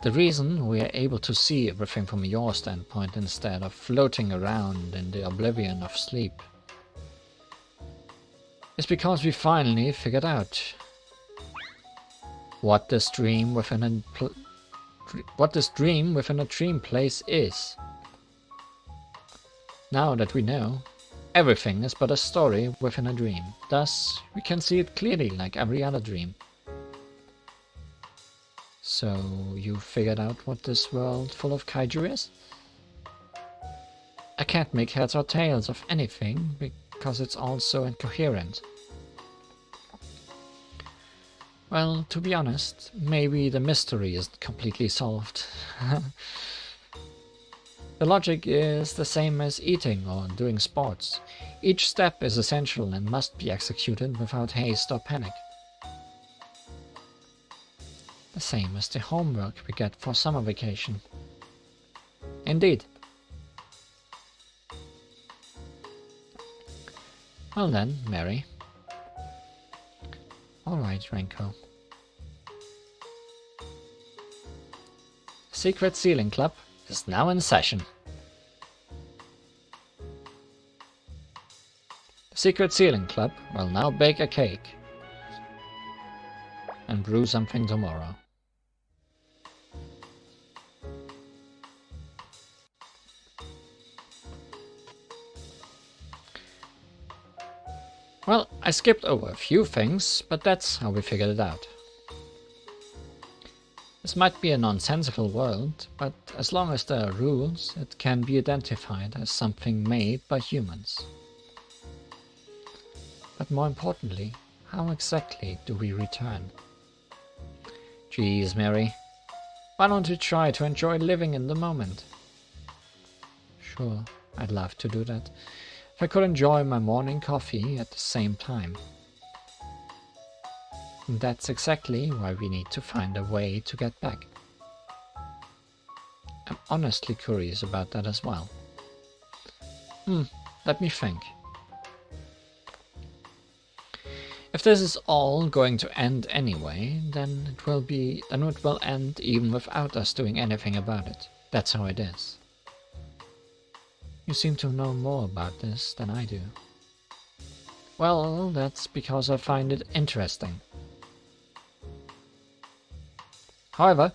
the reason we are able to see everything from your standpoint instead of floating around in the oblivion of sleep is because we finally figured out what this dream within a dream place is. Now that we know, Everything is but a story within a dream. Thus, we can see it clearly like every other dream. So, you figured out what this world full of kaiju is? I can't make heads or tails of anything because it's all so incoherent. Well, to be honest, maybe the mystery isn't completely solved. The logic is the same as eating or doing sports. Each step is essential and must be executed without haste or panic. The same as the homework we get for summer vacation. Indeed. Well then, Mary. Alright, Renko. Secret Sealing Club is now in session. The Secret Sealing Club will now bake a cake and brew something tomorrow. Well, I skipped over a few things, but that's how we figured it out. This might be a nonsensical world, but as long as there are rules, it can be identified as something made by humans. But more importantly, how exactly do we return? Geez, Mary, why don't you try to enjoy living in the moment? Sure, I'd love to do that. If I could enjoy my morning coffee at the same time. And that's exactly why we need to find a way to get back. I'm honestly curious about that as well. Let me think. If this is all going to end anyway, then it will end even without us doing anything about it. That's how it is. You seem to know more about this than I do. Well, that's because I find it interesting. However,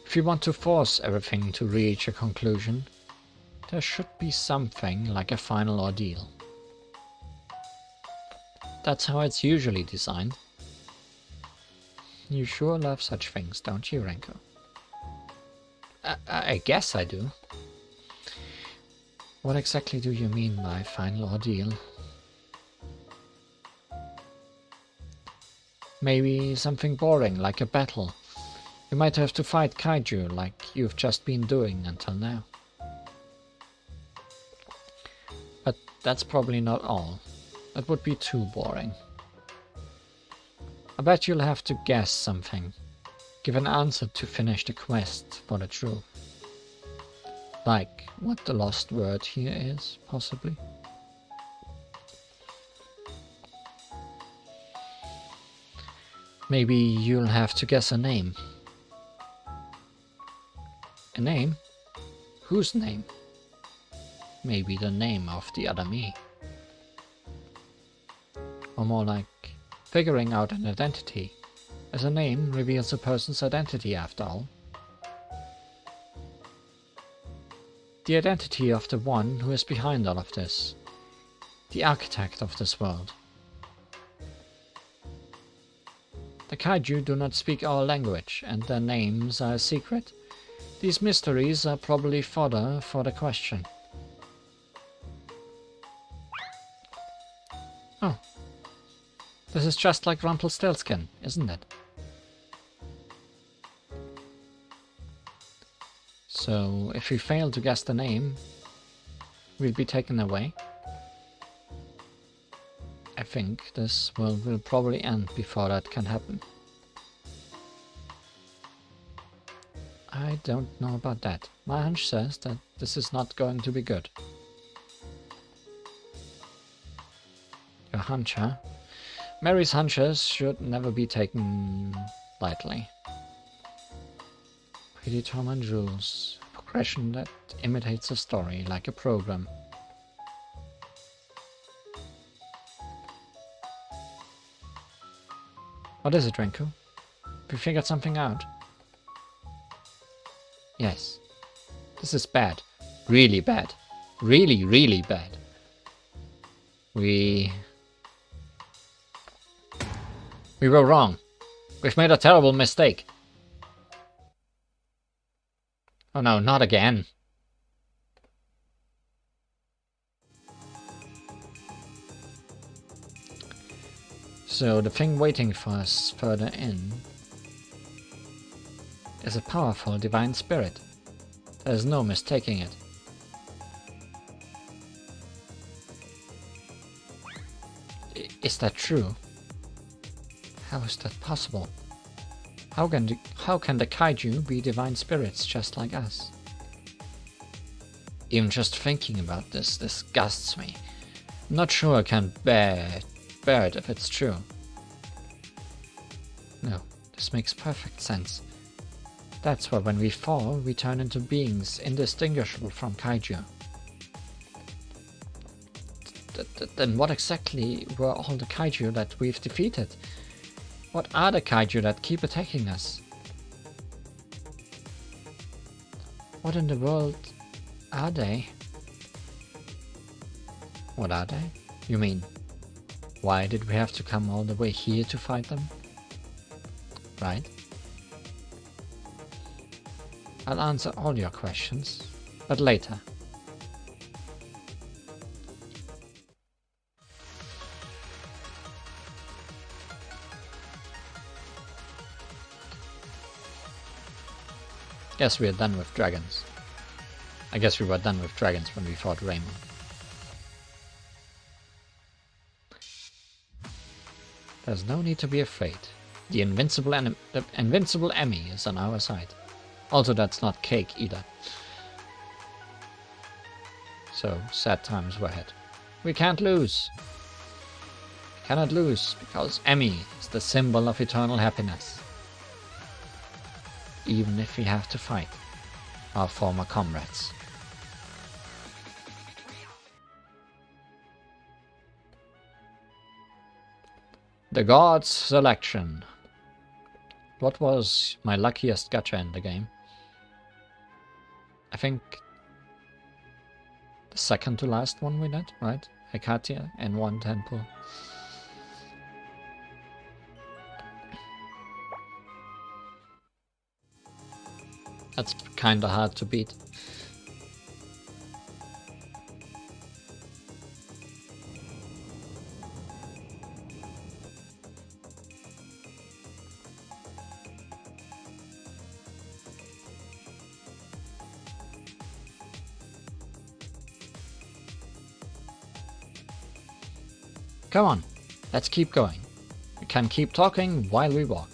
if you want to force everything to reach a conclusion, there should be something like a final ordeal. That's how it's usually designed. You sure love such things, don't you, Renko? I guess I do. What exactly do you mean by final ordeal? Maybe something boring, like a battle. You might have to fight kaiju, like you've just been doing until now. But that's probably not all. That would be too boring. I bet you'll have to guess something. Give an answer to finish the quest for the truth. Like what the lost word here is, possibly. Maybe you'll have to guess a name. A name? Whose name? Maybe the name of the other me. Or more like figuring out an identity, as a name reveals a person's identity after all. The identity of the one who is behind all of this, the architect of this world. The kaiju do not speak our language, and their names are a secret. These mysteries are probably fodder for the question. Oh. This is just like Rumpelstiltskin, isn't it? So, if we fail to guess the name, we'll be taken away. I think this world will probably end before that can happen. I don't know about that. My hunch says that this is not going to be good. Your hunch, huh? Mary's hunches should never be taken lightly. Predetermined rules. A progression that imitates a story, like a program. What is it, Renko? Have you figured something out? Yes. This is bad. Really bad. Really, really bad. We were wrong. We've made a terrible mistake. Oh no, not again. So the thing waiting for us further in is a powerful divine spirit. There's no mistaking it. Is that true? How is that possible? How can the kaiju be divine spirits just like us? Even just thinking about this disgusts me. I'm not sure I can bear it if it's true. No, this makes perfect sense. That's why when we fall, we turn into beings indistinguishable from kaiju. Then what exactly were all the kaiju that we've defeated? What are the kaiju that keep attacking us? What in the world are they? What are they? You mean, why did we have to come all the way here to fight them? Right? I'll answer all your questions, but later. Guess we are done with dragons. I guess we were done with dragons when we fought Raymond. There's no need to be afraid. The invincible Emmy is on our side. Also, that's not cake either. So, sad times were ahead. We can't lose. We cannot lose, because Emmy is the symbol of eternal happiness. Even if we have to fight our former comrades. The Gods Selection. What was my luckiest gacha in the game? I think the second to last one we did, right? Hekatia and one temple. That's kinda hard to beat. Come on, let's keep going. We can keep talking while we walk.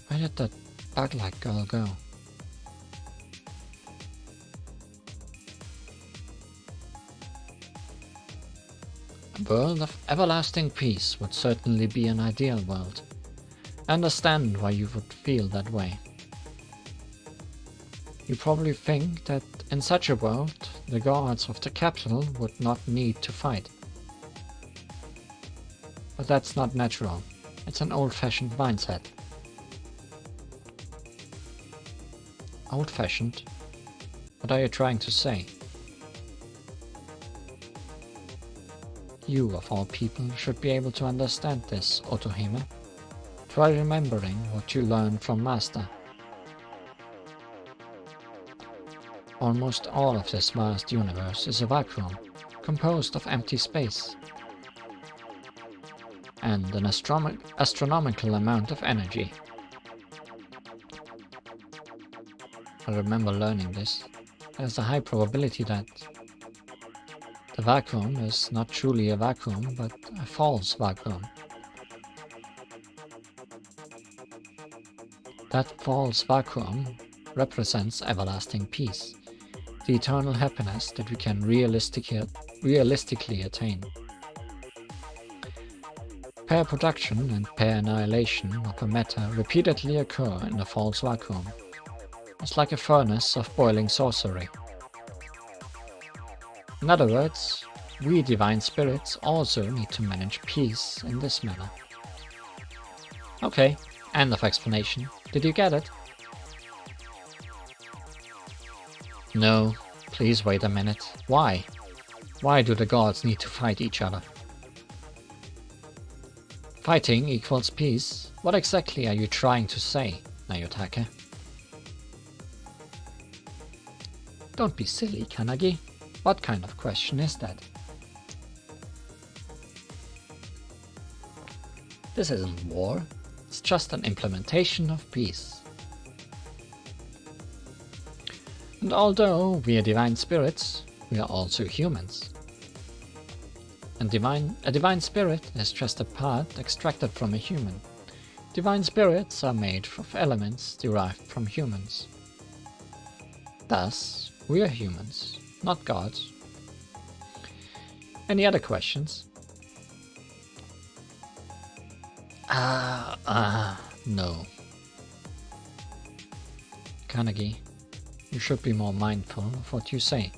Where did that bug-like girl go? A world of everlasting peace would certainly be an ideal world. I understand why you would feel that way. You probably think that in such a world, the gods of the capital would not need to fight. But that's not natural. It's an old-fashioned mindset. Old-fashioned? What are you trying to say? You, of all people, should be able to understand this, Otohime. Try remembering what you learned from Master. Almost all of this vast universe is a vacuum, composed of empty space, and an astronomical amount of energy. I remember learning this. There's a high probability that the vacuum is not truly a vacuum, but a false vacuum. That false vacuum represents everlasting peace, the eternal happiness that we can realistically attain. Pair production and pair annihilation of a matter repeatedly occur in the false vacuum. It's like a furnace of boiling sorcery. In other words, we divine spirits also need to manage peace in this manner. Okay, end of explanation. Did you get it? No, please wait a minute. Why? Why do the gods need to fight each other? Fighting equals peace? What exactly are you trying to say, Nayotake? Don't be silly, Kanagi. What kind of question is that? This isn't war. It's just an implementation of peace. And although we are divine spirits, we are also humans. And a divine spirit is just a part extracted from a human. Divine spirits are made of elements derived from humans. Thus, we are humans, not gods. Any other questions? No. Kanagi, you should be more mindful of what you say.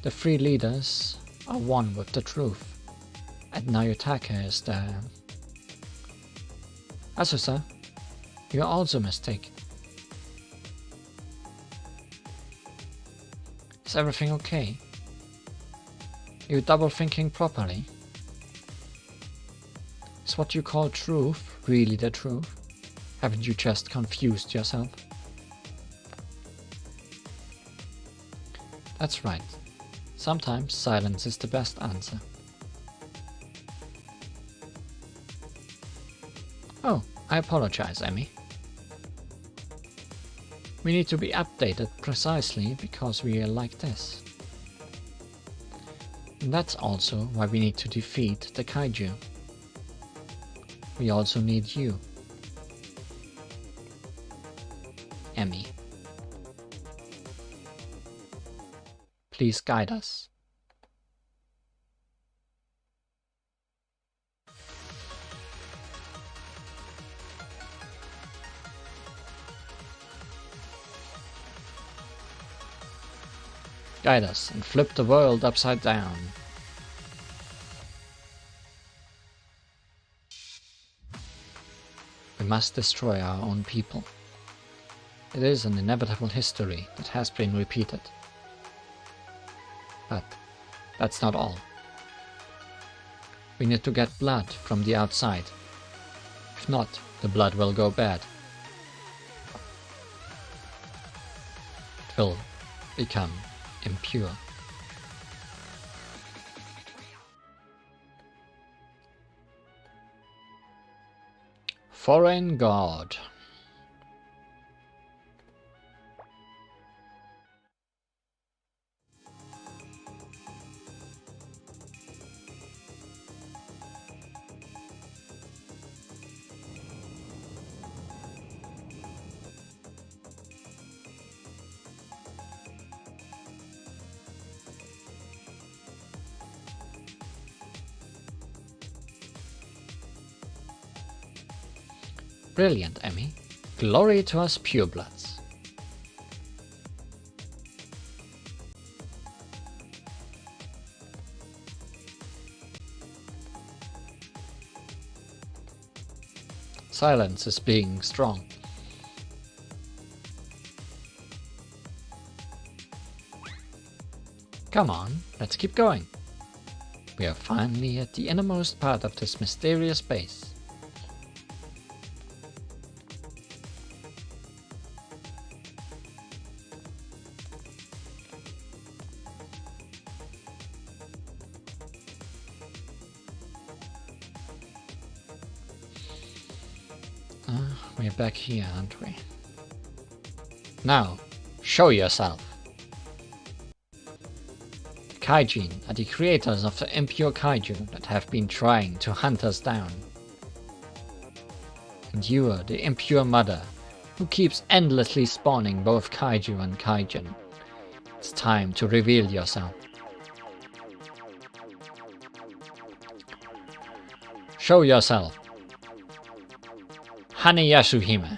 The three leaders are one with the truth. And Nayotake is the... Asusa, you are also mistaken. Is everything okay? Are you double thinking properly? Is what you call truth really the truth? Haven't you just confused yourself? That's right. Sometimes silence is the best answer. Oh, I apologize, Emmy. We need to be updated precisely because we are like this. And that's also why we need to defeat the kaiju. We also need you, Emmy. Please guide us. Guide us and flip the world upside down. We must destroy our own people. It is an inevitable history that has been repeated. But that's not all. We need to get blood from the outside. If not, the blood will go bad. It will become impure. Foreign god. Brilliant, Emmy. Glory to us purebloods. Silence is being strong. Come on, let's keep going. We are finally at the innermost part of this mysterious base. We're back here, aren't we? Now, show yourself! Kaijin are the creators of the impure kaiju that have been trying to hunt us down. And you are the impure mother who keeps endlessly spawning both kaiju and kaijin. It's time to reveal yourself. Show yourself! Haneyasuhime.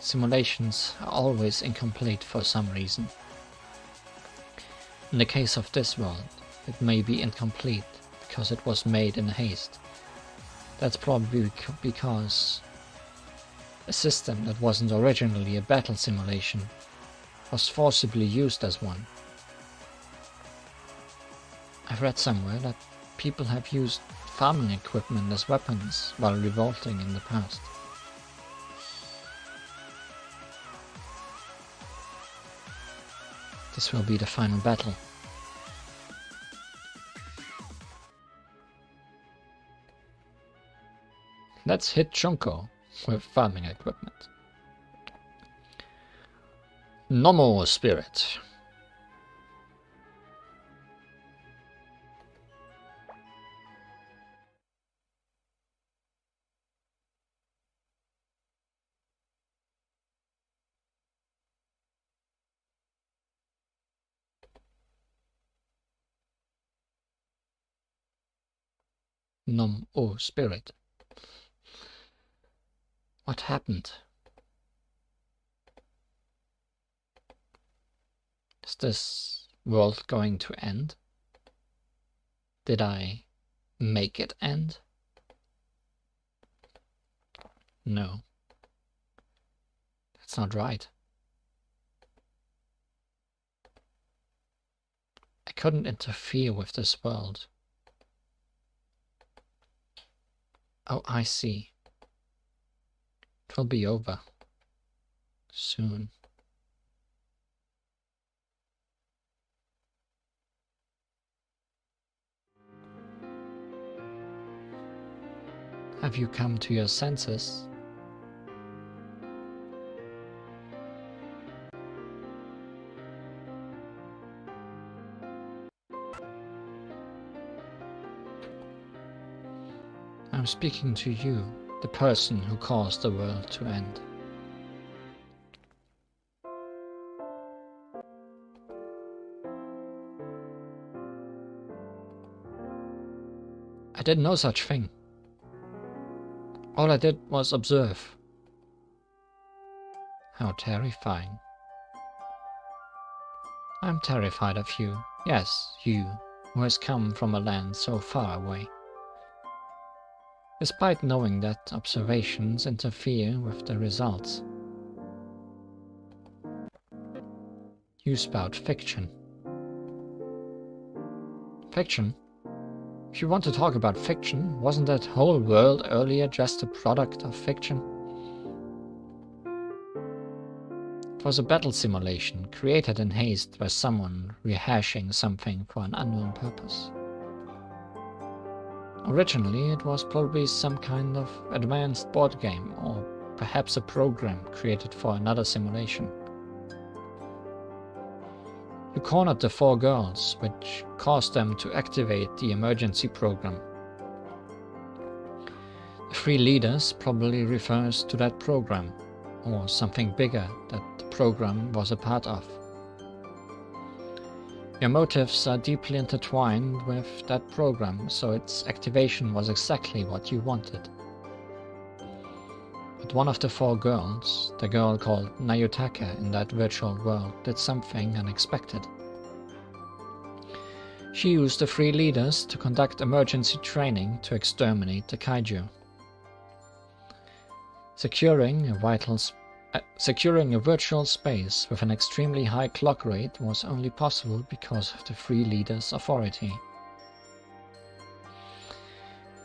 simulations are always incomplete for some reason. In the case of this world, it may be incomplete because it was made in haste. That's probably because a system that wasn't originally a battle simulation was forcibly used as one. I've read somewhere that people have used farming equipment as weapons while revolting in the past. This will be the final battle. Let's hit Chunko with farming equipment. Nomo Spirit. Nomo Spirit. What happened? Is this world going to end? Did I make it end? No. That's not right. I couldn't interfere with this world. Oh, I see. It will be over soon. Have you come to your senses? I'm speaking to you, the person who caused the world to end. I did no such thing. All I did was observe. How terrifying. I'm terrified of you. Yes, you, who has come from a land so far away. Despite knowing that observations interfere with the results. You spout fiction. Fiction? If you want to talk about fiction, wasn't that whole world earlier just a product of fiction? It was a battle simulation created in haste by someone rehashing something for an unknown purpose. Originally, it was probably some kind of advanced board game, or perhaps a program created for another simulation. You cornered the 4 girls, which caused them to activate the emergency program. The 3 leaders probably refers to that program, or something bigger that the program was a part of. Your motives are deeply intertwined with that program, so its activation was exactly what you wanted. But one of the 4 girls, the girl called Nayutaka in that virtual world, did something unexpected. She used the 3 leaders to conduct emergency training to exterminate the kaiju. Securing a virtual space with an extremely high clock rate was only possible because of the 3 leaders' authority.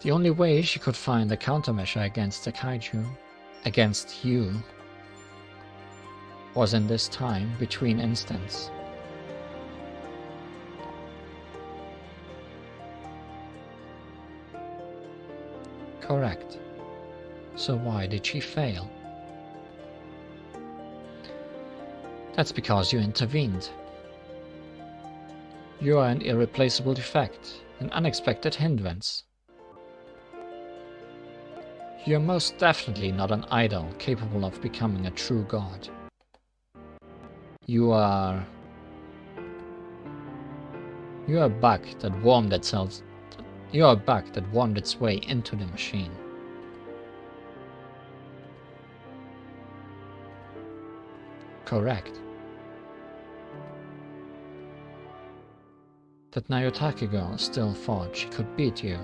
The only way she could find a countermeasure against the kaiju, against you, was in this time between instants. Correct. So why did she fail? That's because you intervened. You are an irreplaceable defect, an unexpected hindrance. You are most definitely not an idol capable of becoming a true god. You are a bug that wormed itself. You are a bug that wormed its way into the machine. correct. That Nayotake girl still thought she could beat you.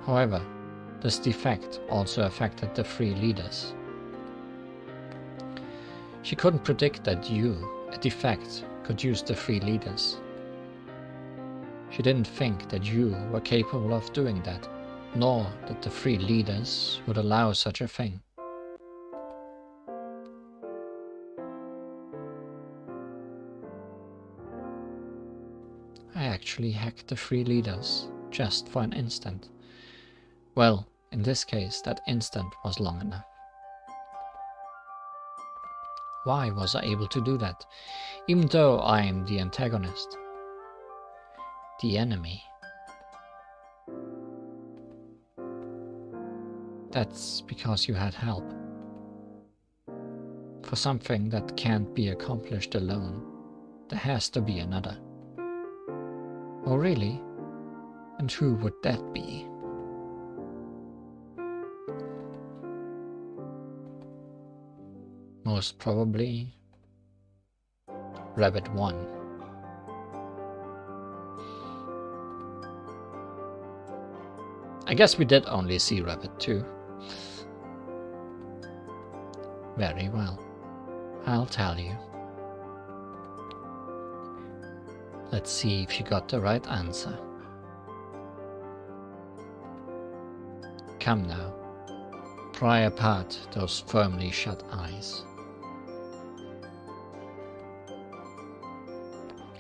However, this defect also affected the 3 leaders. She couldn't predict that you, a defect, could use the 3 leaders. She didn't think that you were capable of doing that, nor that the 3 leaders would allow such a thing. I actually hacked the 3 leaders, just for an instant. Well, in this case, that instant was long enough. Why was I able to do that, even though I am the antagonist? The enemy. That's because you had help. For something that can't be accomplished alone, there has to be another. Oh really? And who would that be? Most probably Rabbit 1. I guess we did only see Rabbit 2. Very well. I'll tell you. Let's see if you got the right answer. Come now. Pry apart those firmly shut eyes.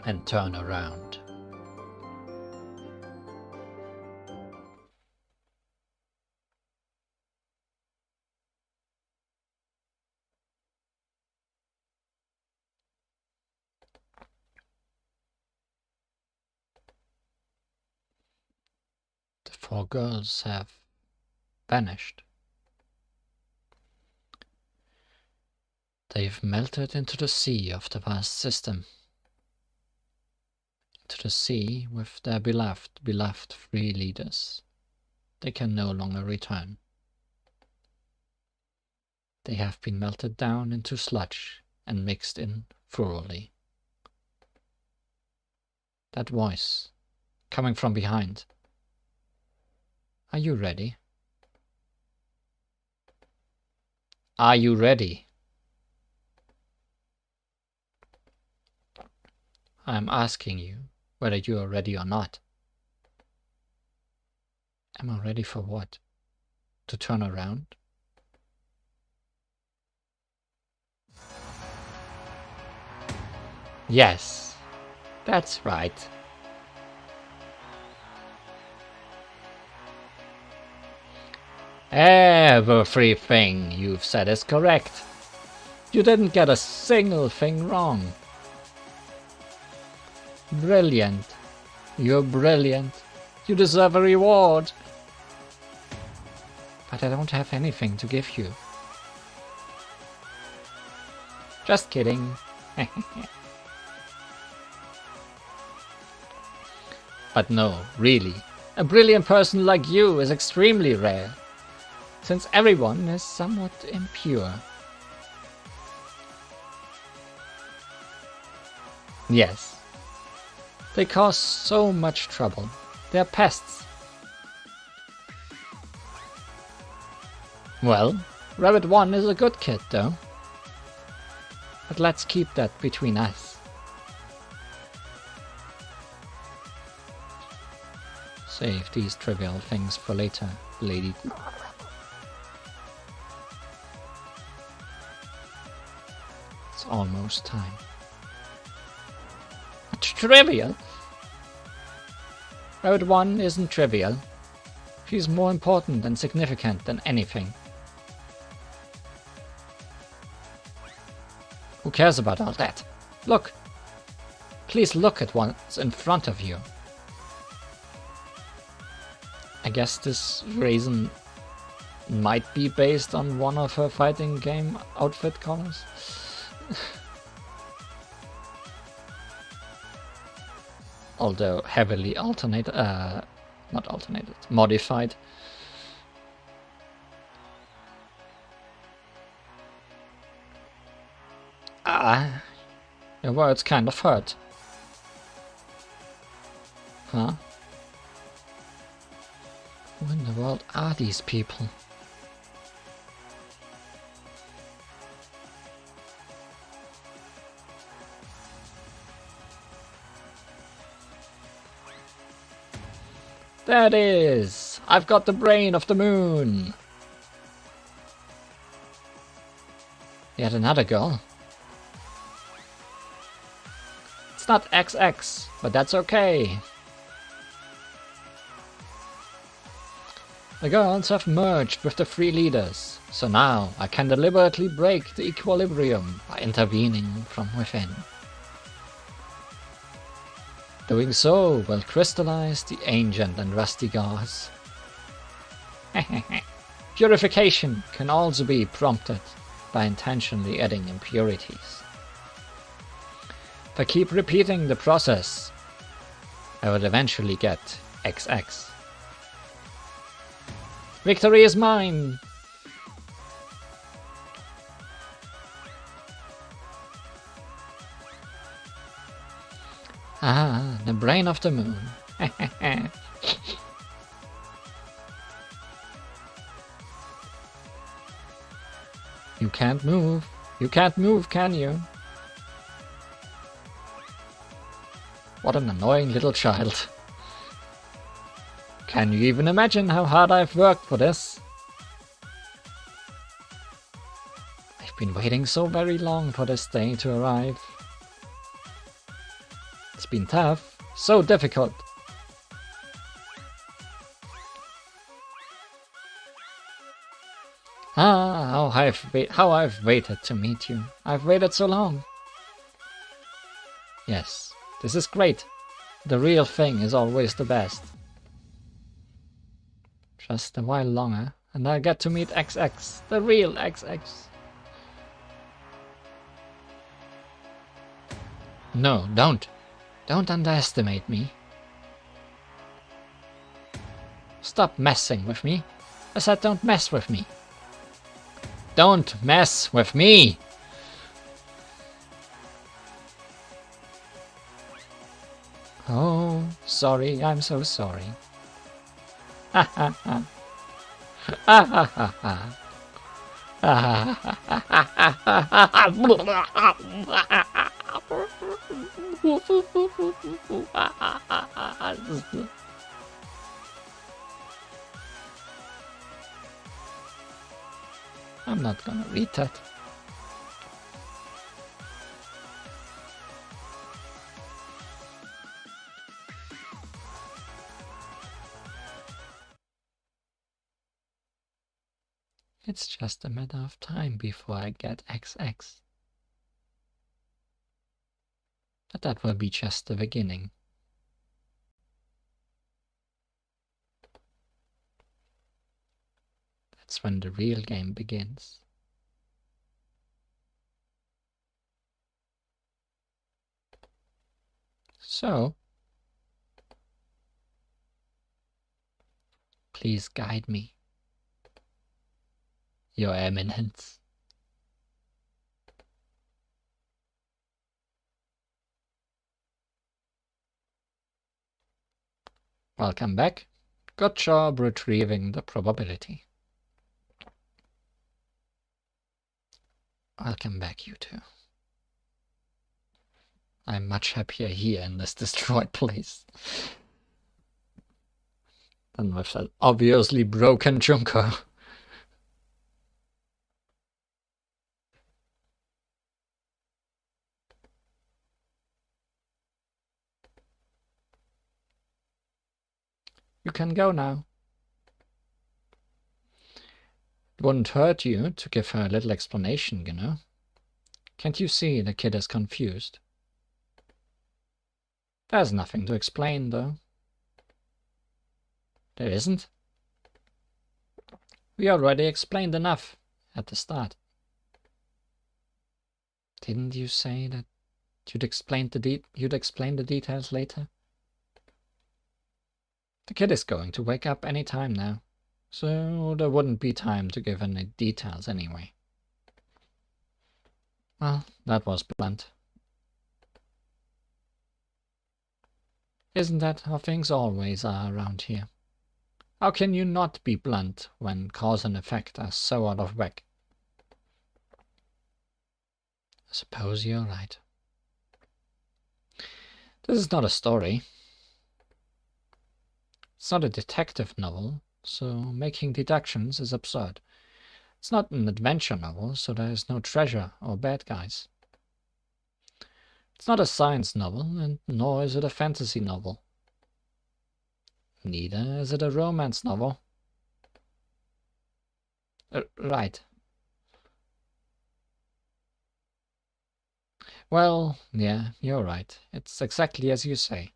And turn around. The 4 girls have vanished. They've melted into the sea of the vast system. To the sea with their beloved 3 leaders. They can no longer return. They have been melted down into sludge and mixed in thoroughly. That voice, coming from behind. Are you ready? Are you ready? I'm asking you whether you are ready or not. Am I ready for what? To turn around? Yes, that's right. Everything you've said is correct. You didn't get a single thing wrong. Brilliant. You're brilliant. You deserve a reward. But I don't have anything to give you. Just kidding. But no, really. A brilliant person like you is extremely rare, since everyone is somewhat impure. Yes. They cause so much trouble. They're pests. Well, Rabbit 1 is a good kid though. But let's keep that between us. Save these trivial things for later, lady. It's almost time. Trivial? Rabbit 1 isn't trivial. She's more important and significant than anything. Who cares about all that? Look! Please look at what's in front of you. I guess this reason might be based on one of her fighting game outfit colors. Although heavily modified. Your words kind of hurt. Huh? Who in the world are these people? There it is! I've got the brain of the moon! Yet another girl. It's not XX, but that's okay. The girls have merged with the three leaders, so now I can deliberately break the equilibrium by intervening from within. Doing so will crystallize the ancient and rusty gauze. Purification can also be prompted by intentionally adding impurities. If I keep repeating the process, I would eventually get XX. Victory is mine! Ah, the brain of the moon. You can't move. You can't move, can you? What an annoying little child. Can you even imagine how hard I've worked for this? I've been waiting so very long for this day to arrive. It's been tough, so difficult. Ah, how I've waited to meet you. I've waited so long. Yes, this is great. The real thing is always the best. Just a while longer, and I'll get to meet XX, the real XX. No, don't. Don't underestimate me. Stop messing with me. I said don't mess with me. Don't mess with me! Oh, sorry, I'm so sorry. Ha ha ha. Ha ha ha ha. I'm not gonna read that. It's just a matter of time before I get XX. But that will be just the beginning. That's when the real game begins. So, please guide me, Your Eminence. Welcome back. Good job retrieving the probability. Welcome back, you two. I'm much happier here in this destroyed place than with that obviously broken Junker. You can go now. It wouldn't hurt you to give her a little explanation, you know? Can't you see the kid is confused? There's nothing to explain, though. There isn't. We already explained enough at the start. Didn't you say that you'd explain the details later? The kid is going to wake up any time now, so there wouldn't be time to give any details anyway. Well, that was blunt. Isn't that how things always are around here? How can you not be blunt when cause and effect are so out of whack? I suppose you're right. This is not a story. It's not a detective novel, so making deductions is absurd. It's not an adventure novel, so there is no treasure or bad guys. It's not a science novel, and nor is it a fantasy novel. Neither is it a romance novel. Right. Well, yeah, you're right. It's exactly as you say.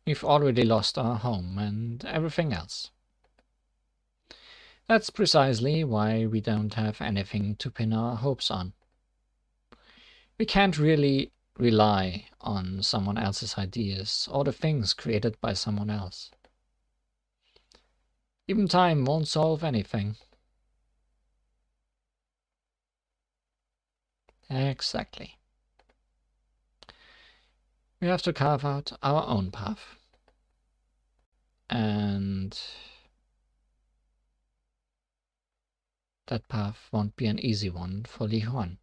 We've already lost our home and everything else. That's precisely why we don't have anything to pin our hopes on. We can't really rely on someone else's ideas or the things created by someone else. Even time won't solve anything. Exactly. We have to carve out our own path. And that path won't be an easy one for Li Huan.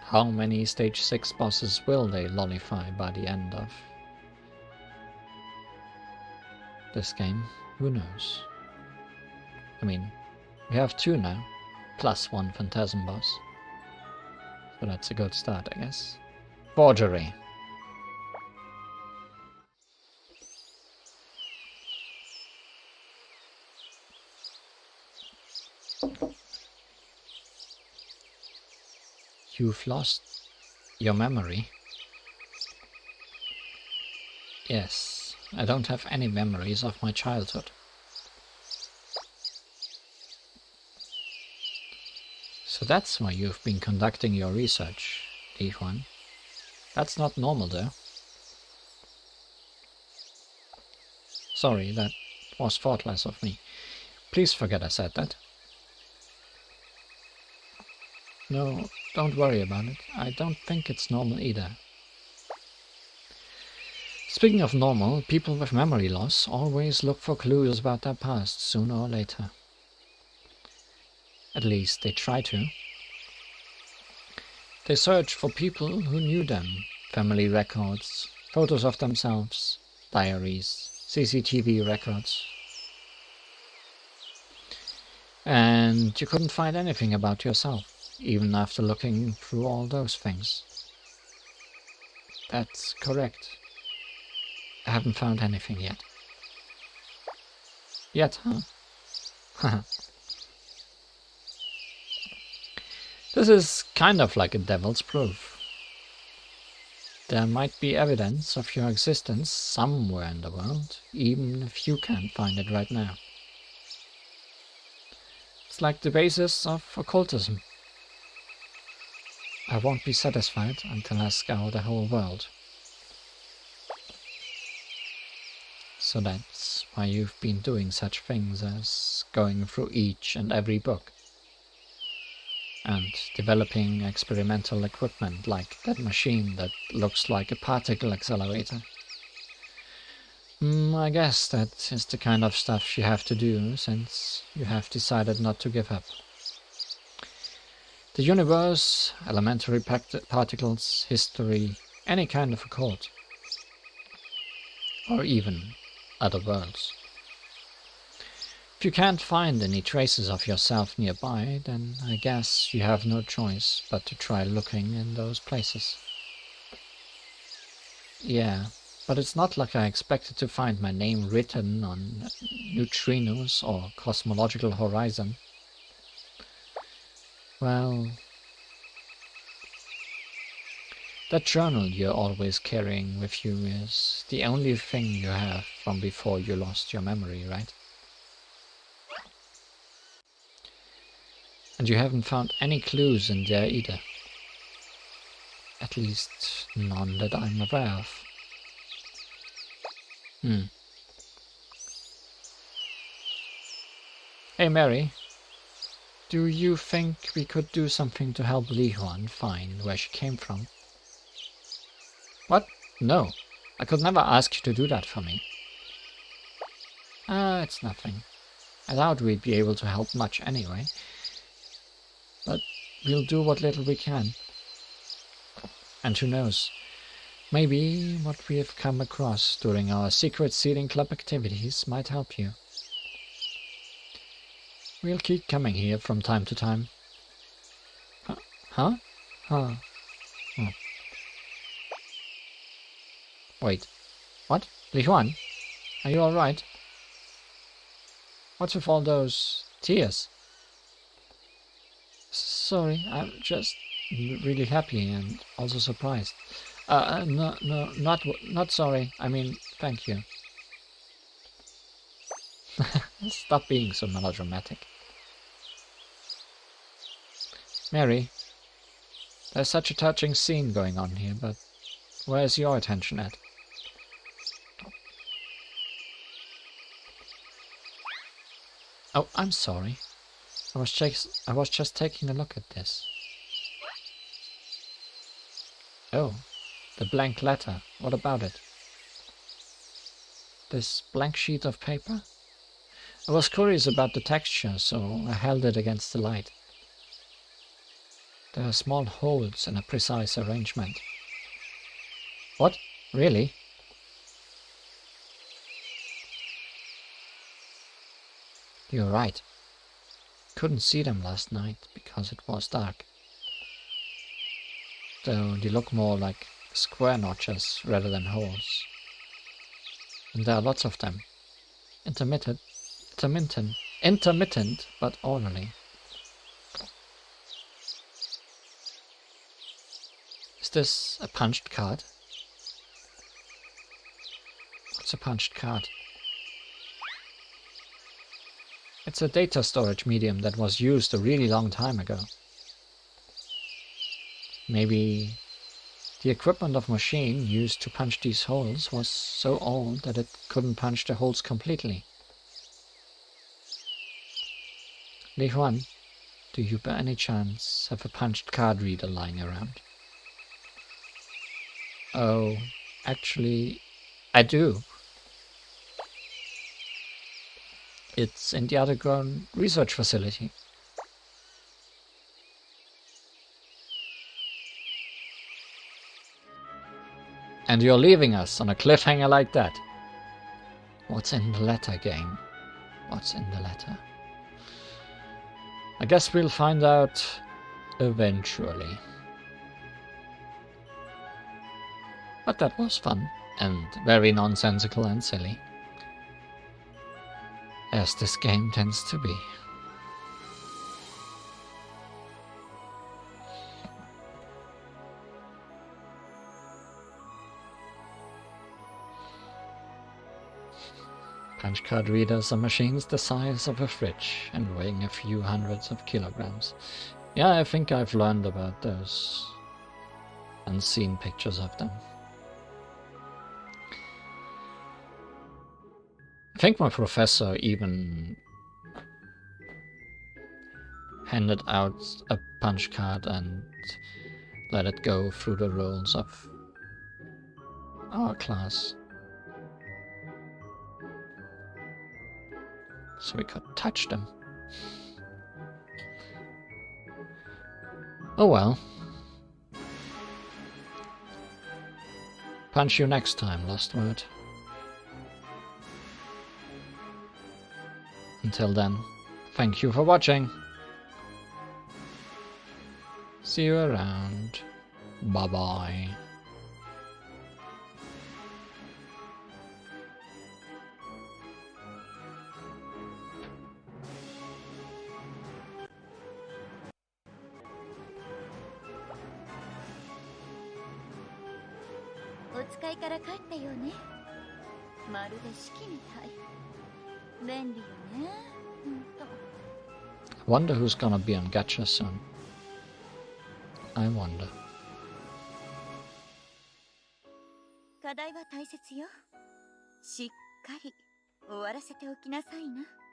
How many stage 6 bosses will they lollify by the end of this game? Who knows? I mean, we have 2 now, plus 1 Phantasm boss. So that's a good start, I guess. Forgery. You've lost your memory? Yes, I don't have any memories of my childhood. So that's why you've been conducting your research, Li Huan. That's not normal, though. Sorry, that was thoughtless of me. Please forget I said that. No, don't worry about it. I don't think it's normal either. Speaking of normal, people with memory loss always look for clues about their past sooner or later. At least they try to. They search for people who knew them, family records, photos of themselves, diaries, CCTV records. And you couldn't find anything about yourself, even after looking through all those things. That's correct. I haven't found anything yet. Yet, huh? Haha. This is kind of like a devil's proof. There might be evidence of your existence somewhere in the world, even if you can't find it right now. It's like the basis of occultism. I won't be satisfied until I scour the whole world. So that's why you've been doing such things as going through each and every book. And developing experimental equipment like that machine that looks like a particle accelerator. I guess that is the kind of stuff you have to do since you have decided not to give up. The universe, elementary particles, history, any kind of occult. Or even other worlds. If you can't find any traces of yourself nearby, then I guess you have no choice but to try looking in those places. Yeah, but it's not like I expected to find my name written on neutrinos or cosmological horizon. Well, that journal you're always carrying with you is the only thing you have from before you lost your memory, right? And you haven't found any clues in there either. At least none that I'm aware of. Hey Mary, do you think we could do something to help Li Huan find where she came from? What? No. I could never ask you to do that for me. It's nothing. I doubt we'd be able to help much anyway. But we'll do what little we can. And who knows, maybe what we have come across during our secret seeding club activities might help you. We'll keep coming here from time to time. Huh? Oh. Wait. What? Li Huan? Are you alright? What's with all those tears? Sorry, I'm just really happy and also surprised. No, not sorry. I mean, thank you. Stop being so melodramatic. Mary, there's such a touching scene going on here, but where's your attention at? Oh, I'm sorry. I was just taking a look at this. Oh, the blank letter. What about it? This blank sheet of paper? I was curious about the texture, so I held it against the light. There are small holes in a precise arrangement. What? Really? You're right. Couldn't see them last night because it was dark. Though they look more like square notches rather than holes. And there are lots of them. Intermittent, but orderly. Is this a punched card? What's a punched card? It's a data storage medium that was used a really long time ago. Maybe the equipment of machine used to punch these holes was so old that it couldn't punch the holes completely. Li Huan, do you by any chance have a punched card reader lying around? Oh, actually, I do. It's in the underground research facility. And you're leaving us on a cliffhanger like that. What's in the letter, game? What's in the letter? I guess we'll find out eventually. But that was fun, and very nonsensical and silly. As this game tends to be. Punch card readers are machines the size of a fridge and weighing a few hundreds of kilograms. Yeah, I think I've learned about those and seen pictures of them. I think my professor even handed out a punch card and let it go through the rolls of our class. So we could touch them. Oh well. Punch you next time, LostWord. Until then, thank you for watching. See you around. Bye bye. Wonder who's gonna be on gacha soon. I wonder. 課題は大切よ。しっかり終わらせておきなさいな。